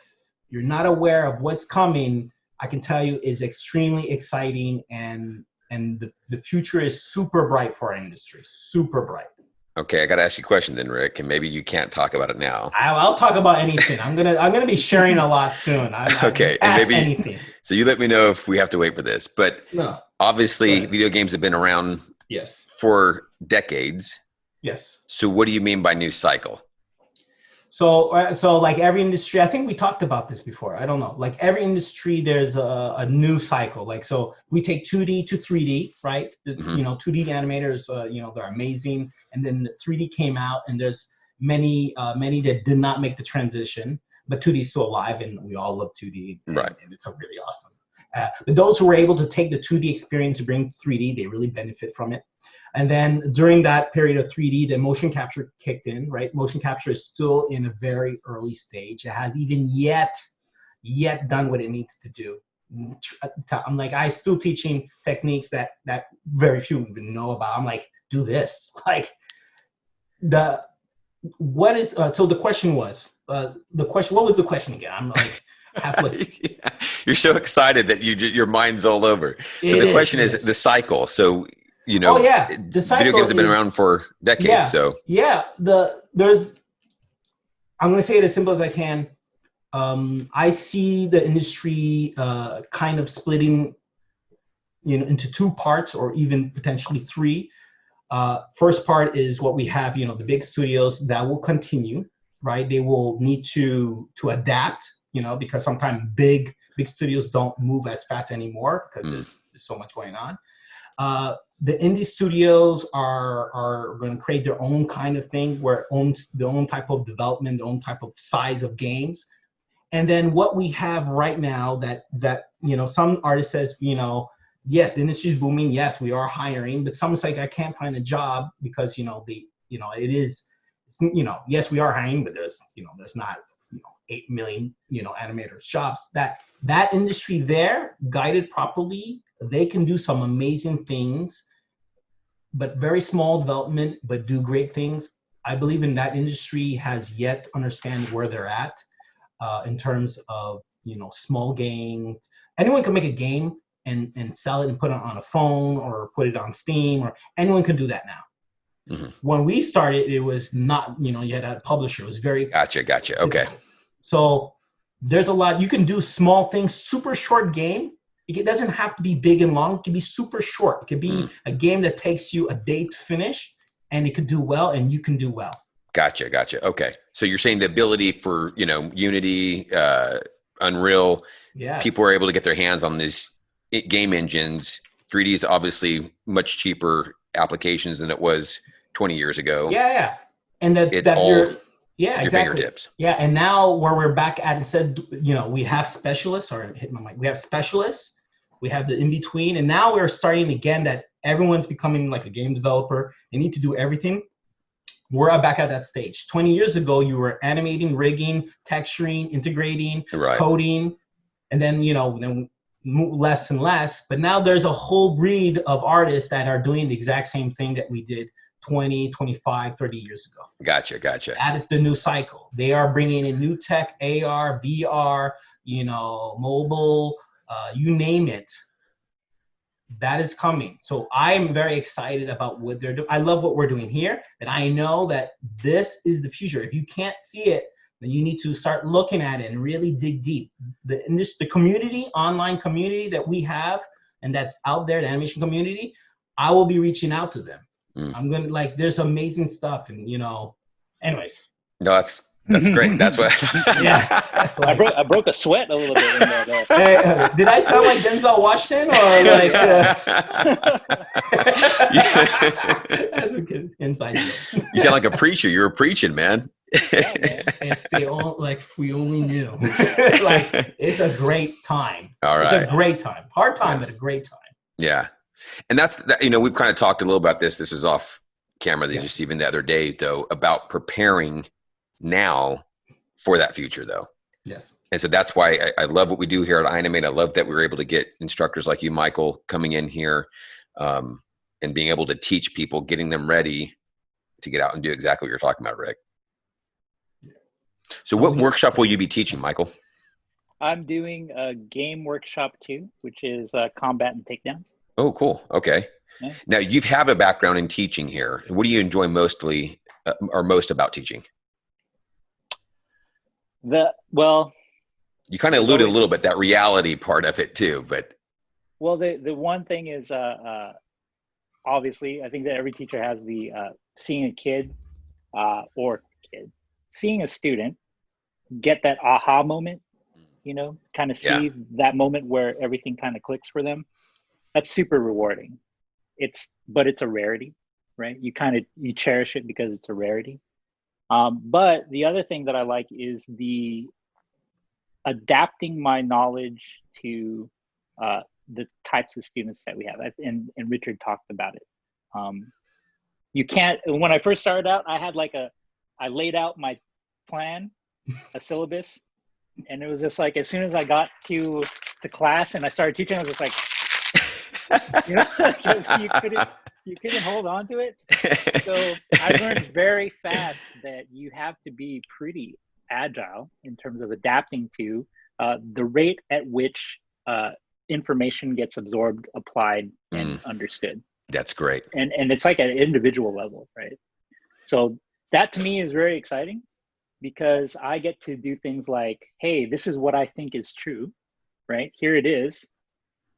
you're not aware of what's coming, I can tell you is extremely exciting, and the future is super bright for our industry, super bright. Okay, I got to ask you a question then, Rick, and maybe you can't talk about it now. I'll talk about anything. I'm gonna be sharing a lot soon. Okay, and maybe anything. So you let me know if we have to wait for this. But No, obviously, video games have been around yes, for decades. yes. So what do you mean by new cycle? So like every industry, I think we talked about this before. I don't know. Like every industry, there's a new cycle. Like, so we take 2D to 3D, right? 2D animators, they're amazing. And then 3D came out, and there's many that did not make the transition, but 2D is still alive, and we all love 2D. Right. And it's really awesome. But those who were able to take the 2D experience and bring 3D, they really benefit from it. And then during that period of 3D, the motion capture kicked in, right? Motion capture is still in a very early stage. It has even yet done what it needs to do. I'm like, I still teaching techniques that very few even know about. I'm like, do this. Like so the question was, what was the question again? I'm like halfway. Yeah. You're so excited that your mind's all over. So the question is the cycle. So, the cycle, video games have been around for decades. Yeah, so I'm going to say it as simple as I can. I see the industry kind of splitting, into two parts or even potentially three. First part is what we have, the big studios that will continue, right? They will need to adapt, because sometimes big studios don't move as fast anymore because there's so much going on. The indie studios are going to create their own kind of thing where it owns their own type of development, their own type of size of games. And then what we have right now that some artist says, yes, the industry is booming. Yes, we are hiring, but someone's like, I can't find a yes, we are hiring, but there's not 8 million animators jobs. That industry there, guided properly, they can do some amazing things, but very small development, but do great things. I believe in that industry has yet to understand where they're at in terms of, small games. Anyone can make a game and sell it and put it on a phone or put it on Steam, or anyone can do that now. Mm-hmm. When we started, it was not, you had a publisher. It was very Gotcha. Okay. So there's a lot. You can do small things, super short game. It doesn't have to be big and long. It can be super short. It could be a game that takes you a day to finish, and it could do well, and you can do well. Gotcha. Okay. So you're saying the ability for, Unity, Unreal, yes, people are able to get their hands on these game engines. 3D is obviously much cheaper applications than it was 20 years ago. Yeah. And it's all your fingertips. Yeah. And now where we're back at, instead, we have specialists, or hit my mic. We have specialists. We have the in-between. And now we're starting again that everyone's becoming like a game developer. They need to do everything. We're back at that stage. 20 years ago, you were animating, rigging, texturing, integrating, coding, and then, then less and less. But now there's a whole breed of artists that are doing the exact same thing that we did 20, 25, 30 years ago. Gotcha. That is the new cycle. They are bringing in new tech, AR, VR, mobile, you name it. That is coming. So I'm very excited about what they're doing. I love what we're doing here, and I know that this is the future. If you can't see it, then you need to start looking at it and really dig deep. The community, online community that we have, and that's out there, the animation community, I will be reaching out to them. I'm going to, there's amazing stuff, and anyways. No, That's great. That's what. Yeah. I broke a sweat a little bit in that. Hey, did I sound like Denzel Washington or like? That's a good inside joke. You sound like a preacher. You're preaching, man. Yeah, man. If we only knew. Like, it's a great time. All It's right. a great time. Hard time, but a great time. Yeah. And that's, you know, we've kind of talked a little about this. This was off camera, Yeah. just even the other day, though, about preparing now for that future, though. Yes. And so that's why I love what we do here at iAnimate. I love that we were able to get instructors like you, Michael, coming in here and being able to teach people, getting them ready to get out and do exactly what you're talking about, Rick. So what workshop will you be teaching, Michael? I'm doing a game workshop 2, which is combat and takedowns. Oh, cool. Okay. Yeah. Now you've had a background in teaching here. What do you enjoy mostly or most about teaching? You kind of alluded a little bit, that reality part of it too, but. Well, the one thing is, obviously, I think that every teacher has the seeing a kid seeing a student get that aha moment, you know, kind of see that moment where everything kind of clicks for them. That's super rewarding. But it's a rarity, right? You cherish it because it's a rarity. But the other thing that I like is the adapting my knowledge to the types of students that we have. And Richard talked about it. You can't, when I first started out, I laid out my plan, a syllabus, and it was just like, as soon as I got to class and I started teaching, I was just like, you know, you couldn't hold on to it. So I learned very fast that you have to be pretty agile in terms of adapting to the rate at which information gets absorbed, applied, and understood. That's great. And it's like at an individual level, right? So that to me is very exciting because I get to do things like, hey, this is what I think is true, right? Here it is.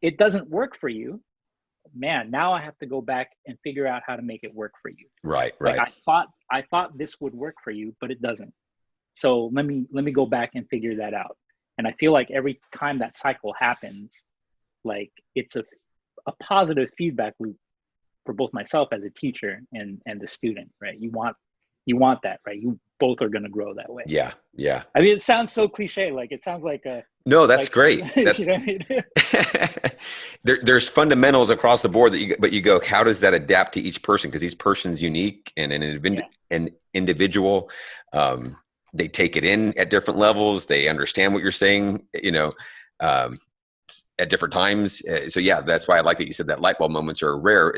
It doesn't work for you. Man, now I have to go back and figure out how to make it work for you. Right. Like I thought this would work for you, but it doesn't. So let me go back and figure that out. And I feel like every time that cycle happens, like it's a positive feedback loop for both myself as a teacher and the student, right? You want that, right? You both are going to grow that way. Yeah. Yeah. I mean, it sounds so cliche. Like it sounds like no, that's great. That's, you know what I mean? there's fundamentals across the board but you go, how does that adapt to each person? Because each person's unique and an individual. They take it in at different levels. They understand what you're saying, you know, at different times. So yeah, that's why I like that you said that light bulb moments are rare.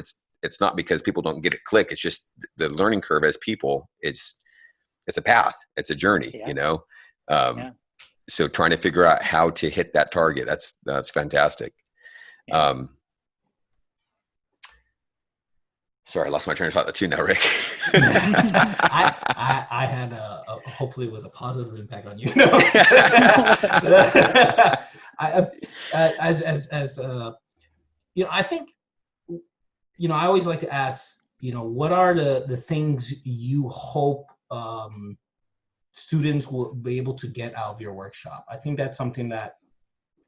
It's not because people don't get it click. It's just the learning curve as people. It's a path. It's a journey, you know? So trying to figure out how to hit that target. That's fantastic. Yeah. Sorry, I lost my train of thought too now, Rick. I had hopefully it was a positive impact on you. You know, I think, you know, I always like to ask, you know, what are the things you hope students will be able to get out of your workshop? I think that's something that,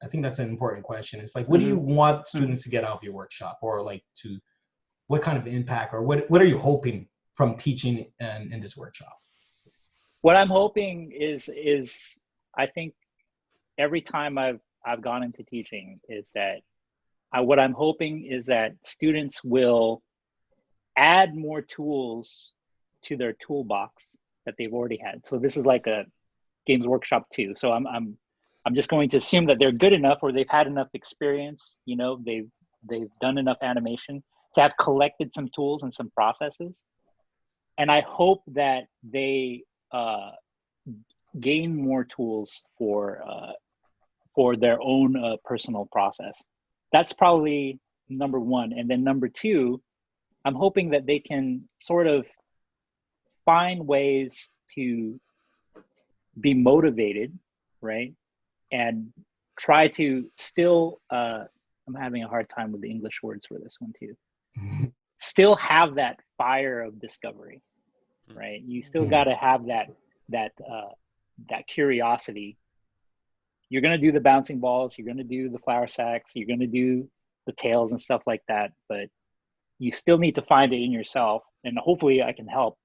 I think that's an important question. It's like, what do you want students to get out of your workshop, or like what kind of impact, or what are you hoping from teaching in this workshop? What I'm hoping is I think every time I've gone into teaching is that what I'm hoping is that students will add more tools to their toolbox that they've already had. So this is like a Games Workshop 2. So I'm just going to assume that they're good enough, or they've had enough experience, you know, they've done enough animation to have collected some tools and some processes. And I hope that they gain more tools for their own personal process. That's probably number one. And then number two, I'm hoping that they can sort of find ways to be motivated, right? And try to still, I'm having a hard time with the English words for this one too. Still have that fire of discovery, right? You still got to have that that curiosity. You're going to do the bouncing balls, you're going to do the flour sacks, you're going to do the tails and stuff like that, but you still need to find it in yourself, and hopefully I can help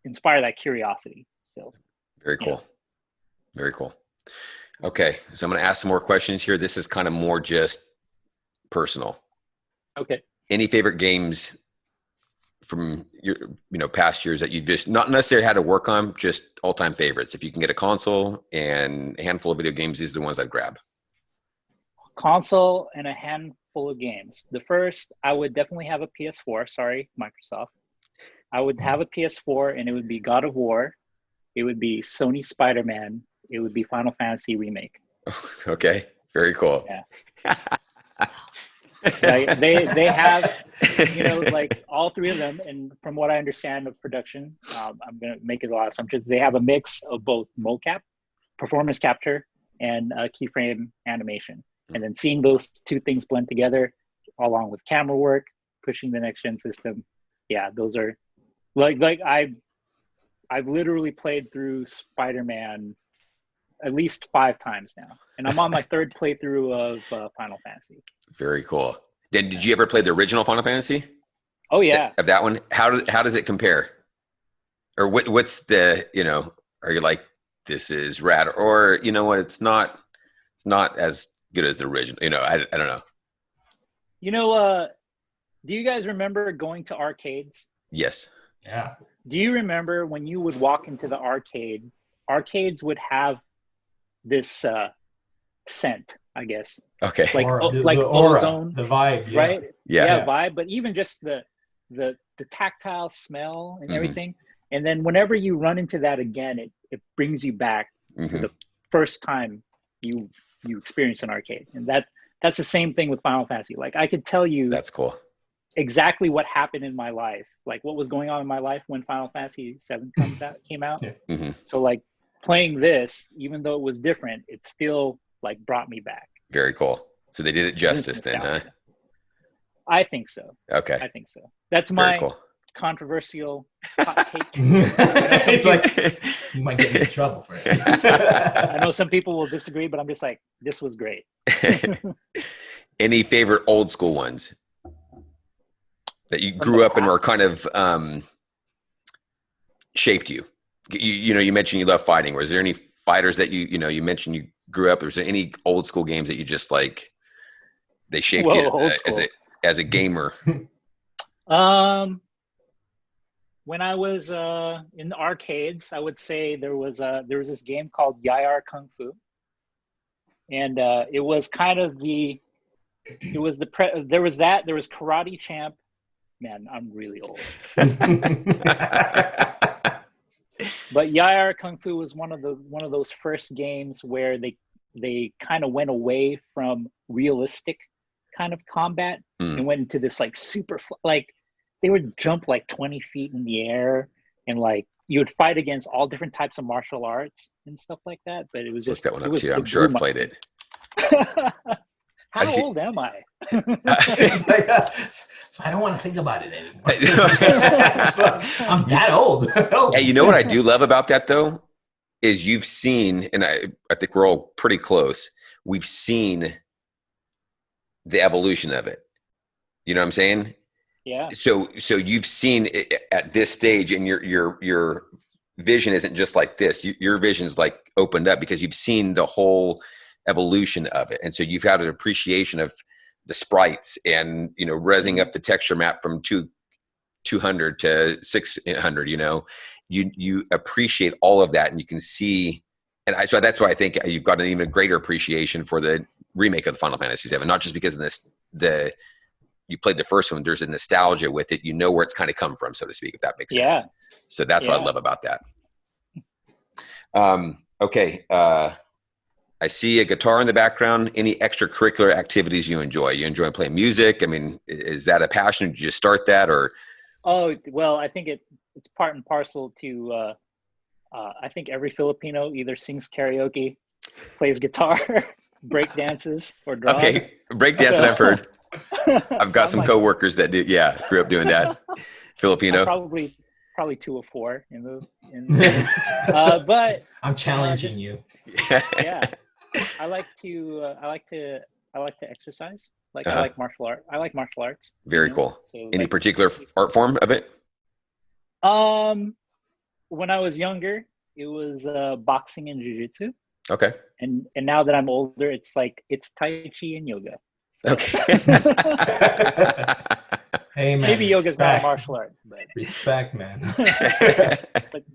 inspire that curiosity still. Very cool. Very cool. Okay, so I'm going to ask some more questions here. This is kind of more just personal. Okay. Any favorite games from your past years that you just not necessarily had to work on, just all-time favorites? If you can get a console and a handful of video games, these are the ones I'd grab. Console and a handful of games. The first, I would definitely have a PS4. Sorry, Microsoft. I would have a PS4, and it would be God of War. It would be Sony Spider-Man. It would be Final Fantasy Remake. Okay, very cool. Yeah. They have, like all three of them. And from what I understand of production, I'm going to make a lot of assumptions. They have a mix of both mocap, performance capture, and keyframe animation. And then seeing those two things blend together, along with camera work, pushing the next gen system. Yeah, those are like I've literally played through Spider-Man at least 5 times now, and I'm on my 3rd playthrough of Final Fantasy. Very cool. Then, did you ever play the original Final Fantasy? Oh yeah. Of that one, how does it compare? Or what's the Are you like, this is rad, or what? It's not as good as the original. I don't know. Do you guys remember going to arcades? Yes. Yeah. Do you remember when you would walk into the arcade? Arcades would have this scent, I guess. Okay. Like the aura, ozone, the vibe, yeah. right? Yeah, vibe. But even just the tactile smell and everything. And then whenever you run into that again, it brings you back to the first time you experience an arcade. And that's the same thing with Final Fantasy. Like, I could tell you that's cool exactly what happened in my life, like what was going on in my life when Final Fantasy VII came out. Yeah. So like playing this, even though it was different, it still like brought me back. Very cool. So they did it justice then, huh? I think so. Okay. I think so. That's my controversial hot take. It's like, you might get in trouble for it. I know some people will disagree, but I'm just like, this was great. Any favorite old school ones that you grew up in or kind of shaped you? You mentioned you love fighting. Was there any fighters that you mentioned you grew up? Was there any old school games that you just like, they shaped you as a gamer? When I was in the arcades, I would say there was this game called Yayar Kung Fu, and it was kind of there was Karate Champ. Man, I'm really old. But Yayar Kung Fu was one of those first games where they kind of went away from realistic kind of combat and went into this like super like they would jump like 20 feet in the air, and like you would fight against all different types of martial arts and stuff like that. But it was just look that one up too. I'm sure I've played it. How old am I? I don't want to think about it anymore. I'm that old. Hey, you know what I do love about that though is you've seen, and I think we're all pretty close. We've seen the evolution of it. You know what I'm saying? Yeah. So you've seen it at this stage, and your vision isn't just like this. Your vision's like opened up because you've seen the whole evolution of it, and so you've had an appreciation of the sprites and rezzing up the texture map from 200 to 600. You appreciate all of that, and you can see. And so that's why I think you've got an even greater appreciation for the remake of the Final Fantasy VII, not just because of this you played the first one. There's a nostalgia with it. You know where it's kind of come from, so to speak, if that makes sense. So that's what I love about that. Okay. I see a guitar in the background. Any extracurricular activities you enjoy? You enjoy playing music? I mean, is that a passion? Did you start that or? Oh, well, I think it's part and parcel to, I think every Filipino either sings karaoke, plays guitar, break dances, or draws. Okay. Break dancing, I've heard. I've got some coworkers that do. Yeah. Grew up doing that. Filipino. probably 2 or 4 in the but I'm challenging just, you. yeah, I like to exercise. Like I Uh-huh. like martial art. I like martial arts. Very cool. So Any like, particular art form of it? when I was younger, it was boxing and jiu-jitsu. Okay. And now that I'm older, it's Tai Chi and yoga. So. Okay. Hey man, Maybe yoga's not a respect. martial art, but Respect, man.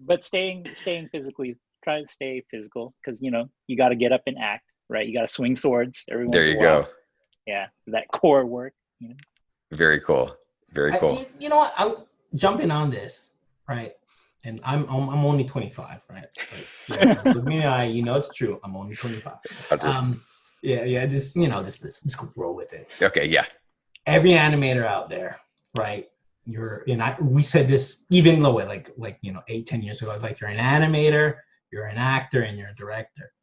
but staying physically, try to stay physical, because you got to get up and act, right? You got to swing swords every once There in you a while. go. Yeah, that core work. Very cool. Very cool. You know what? I'm jumping on this, right? And I'm only 25, right? But, just with me, it's true. I'm only 25. Just just roll with it. Okay, yeah. Every animator out there, right? We said this even lower, like 8-10 years ago. It's like you're an animator, you're an actor, and you're a director.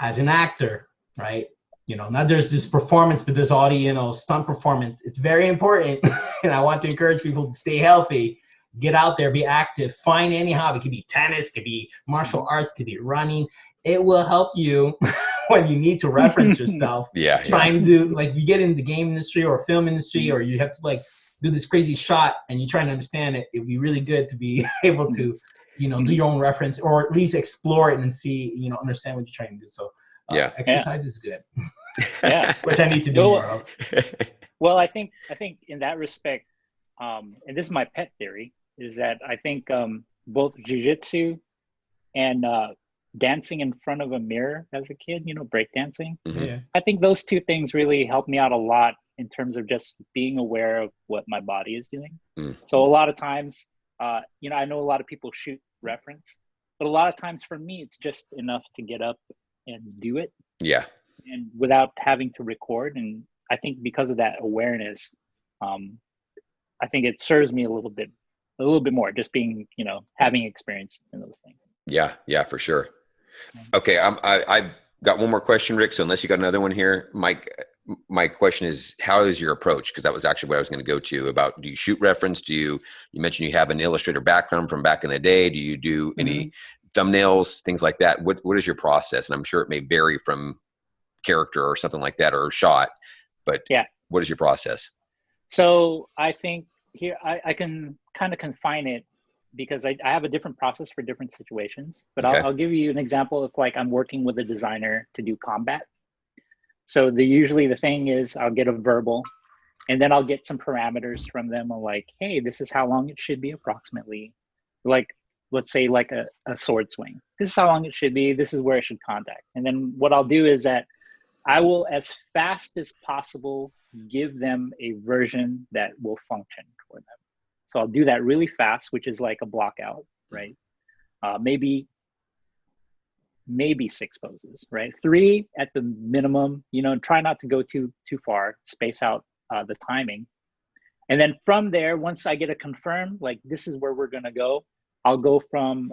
As an actor, right? Not there's this performance, but there's audio, stunt performance. It's very important, and I want to encourage people to stay healthy. Get out there, be active, find any hobby. It could be tennis, could be martial arts, could be running. It will help you when you need to reference yourself. Trying to like you get in the game industry or film industry, or you have to like do this crazy shot and you're trying to understand it. It'd be really good to be able to, do your own reference, or at least explore it and see, understand what you're trying to do. So exercise is good. Yeah. Which I need to do more of. Well, I think in that respect, and this is my pet theory, is that I think both jiu-jitsu and dancing in front of a mirror as a kid, breakdancing. Yeah. I think those two things really helped me out a lot in terms of just being aware of what my body is doing. So a lot of times, I know a lot of people shoot reference, but a lot of times for me, it's just enough to get up and do it. Yeah. And without having to record. And I think because of that awareness, I think it serves me a little bit more, just being, having experience in those things. Yeah, for sure. Okay, I've got one more question, Rick. So unless you got another one here, Mike, my question is, how is your approach? Because that was actually what I was going to go to about, do you shoot reference? You mentioned you have an Illustrator background from back in the day. Do you do any thumbnails, things like that? What is your process? And I'm sure it may vary from character or something like that, or shot, but what is your process? So I think here I can kind of confine it, because I have a different process for different situations, but I'll give you an example of like I'm working with a designer to do combat. So usually the thing is I'll get a verbal, and then I'll get some parameters from them. I'm like, hey, this is how long it should be approximately. Like, let's say like a sword swing. This is how long it should be. This is where it should contact. And then what I'll do is that I will, as fast as possible, give them a version that will function for them. So I'll do that really fast, which is like a block out, right? Maybe 6 poses, right? 3 at the minimum, try not to go too far, space out the timing. And then from there, once I get a confirm, like this is where we're gonna go, I'll go from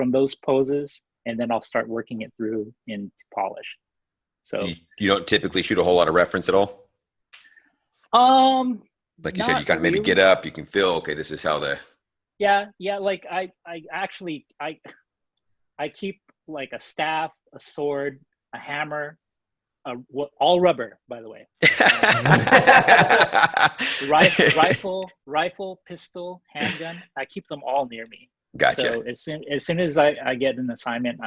those poses, and then I'll start working it through into polish. So you don't typically shoot a whole lot of reference at all? Like you said, you kind of maybe get up, you can feel, okay, this is how the... Yeah. Like I actually keep like a staff, a sword, a hammer, all rubber, by the way. Rifle, pistol, handgun. I keep them all near me. Gotcha. So as soon as I get an assignment,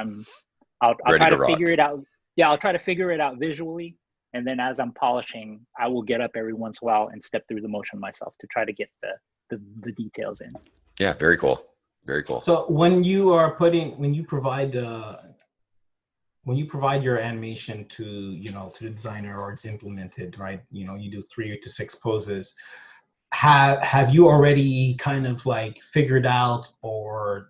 I'll try to figure it out. Yeah, I'll try to figure it out visually, and then as I'm polishing, I will get up every once in a while and step through the motion myself to try to get the details in. Yeah, very cool. Very cool. So when you provide your animation to the designer, or it's implemented, right? You do 3 to 6 poses. Have you already kind of like figured out, or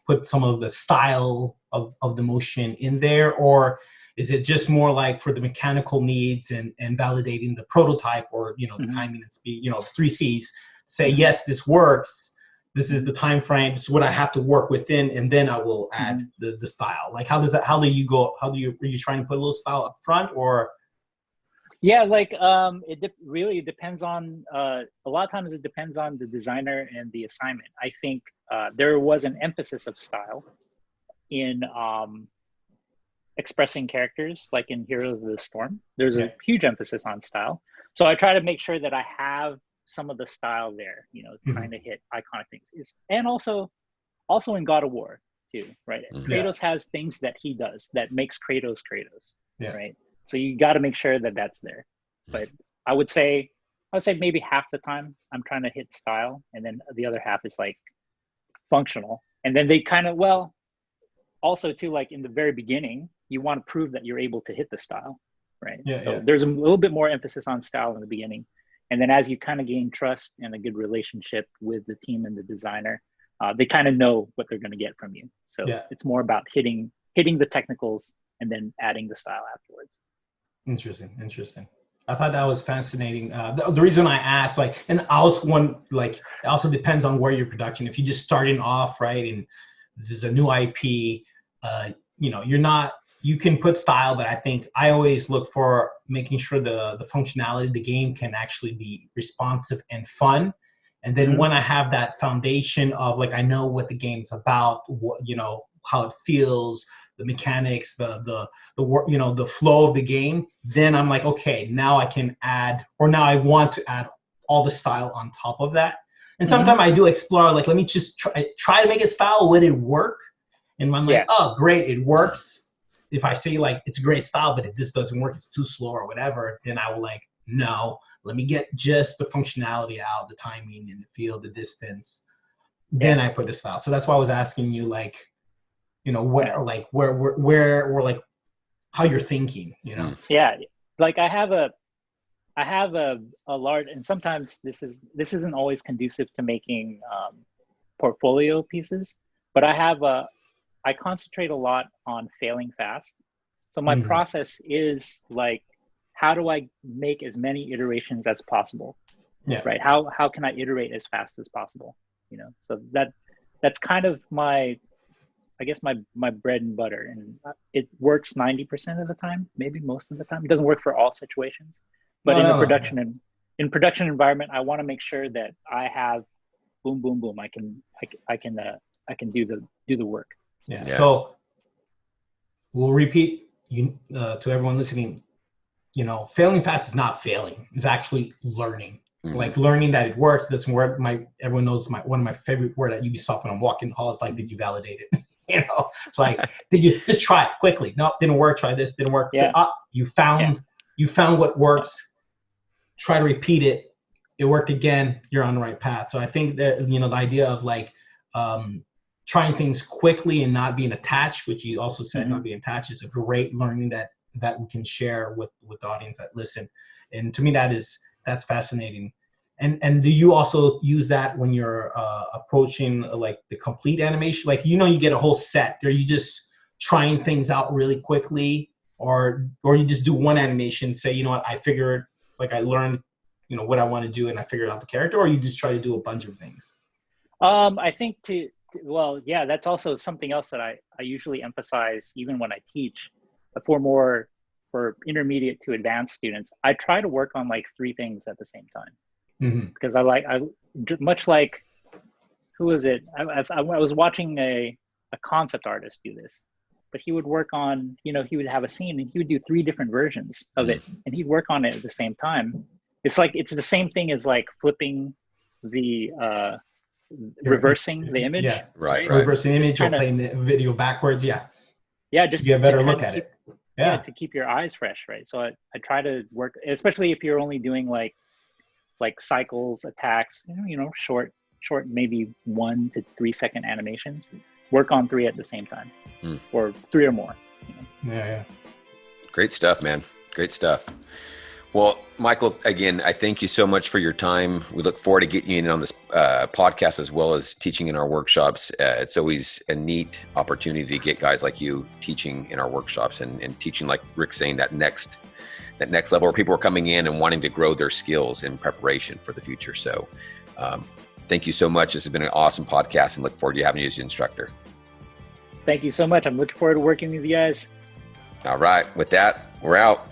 put some of the style of the motion in there, or is it just more like for the mechanical needs and validating the prototype, or the timing and speed, the 3 C's, say yes, this works, this is the time frame, this is what I have to work within, and then I will add the style. Like are you trying to put a little style up front, or? Yeah, like really depends on a lot of times it depends on the designer and the assignment. I think there was an emphasis of style in expressing characters, like in Heroes of the Storm. There's a huge emphasis on style. So I try to make sure that I have some of the style there, you know, trying to hit iconic things. And also in God of War too, right? Kratos has things that he does that makes Kratos Kratos, right? So you got to make sure that that's there. But I would say maybe half the time I'm trying to hit style, and then the other half is like functional. And then they kind of, well, also too, like in the very beginning, you want to prove that you're able to hit the style, right? So there's a little bit more emphasis on style in the beginning. And then as you kind of gain trust and a good relationship with the team and the designer, they kind of know what they're going to get from you. So it's more about hitting the technicals and then adding the style afterwards. Interesting. I thought that was fascinating. The reason I asked, like, and I also it also depends on where your production. If you're just starting off, right, and this is a new IP, you know, you can put style, but I think I always look for making sure the functionality of the game can actually be responsive and fun. And then when I have that foundation of like, I know what the game's about, what, you know, how it feels, the mechanics, the work, you know, the flow of the game, then I'm like, okay, now I can add, or now I want to add all the style on top of that. And sometimes I do explore, like, let me just try to make it style. Would it work? And I'm like, oh, great, it works. If I say like, it's a great style, but it just doesn't work, it's too slow or whatever, then I will like, no, let me get just the functionality out, the timing and the feel, the distance. Then I put the style. So that's why I was asking you, like, you know, where like how you're thinking, you know? Yeah, like I have a large, and sometimes this isn't always conducive to making portfolio pieces, but I concentrate a lot on failing fast. So my process is like, how do I make as many iterations as possible? Right? How can I iterate as fast as possible? You know, so that's kind of my bread and butter, and it works 90% of the time, maybe most of the time. It doesn't work for all situations, but in production environment, I want to make sure that I have boom, boom, boom. I can do the work. So we'll repeat to everyone listening. You know, failing fast is not failing; it's actually learning. Like learning that it works. That's where everyone knows one of my favorite word at Ubisoft when I'm walking the hall is like, did you validate it? You know, it's like, did you just try it quickly? No, didn't work. Try this, didn't work. You found what works. Try to repeat it. It worked again. You're on the right path. So I think that, you know, the idea of like trying things quickly and not being attached, which you also said, not being attached, is a great learning that we can share with the audience that listen. And to me, that's fascinating. And do you also use that when you're approaching like the complete animation? Like, you know, you get a whole set. Are you just trying things out really quickly, or you just do one animation, say, you know what, I figured, like, I learned, you know, what I want to do and I figured out the character, or you just try to do a bunch of things? I think that's also something else that I usually emphasize even when I teach for intermediate to advanced students. I try to work on like 3 things at the same time. Because I much like, who was it? I was watching a concept artist do this, but he would work on, you know, he would have a scene and he would do 3 different versions of it, and he'd work on it at the same time. It's like, it's the same thing as like flipping the reversing the image. Right. Reversing the image or playing the video backwards. Just get a better look at it. To keep your eyes fresh, right? So I try to work, especially if you're only doing like cycles, attacks, you know, short, maybe 1 to 3 second animations. Work on 3 at the same time, or 3 or more. You know? Great stuff, man. Great stuff. Well, Michael, again, I thank you so much for your time. We look forward to getting you in on this podcast as well as teaching in our workshops. It's always a neat opportunity to get guys like you teaching in our workshops and teaching, like Rick's saying, that next level where people are coming in and wanting to grow their skills in preparation for the future. So thank you so much. This has been an awesome podcast, and look forward to having you as an instructor. Thank you so much. I'm looking forward to working with you guys. All right. With that, we're out.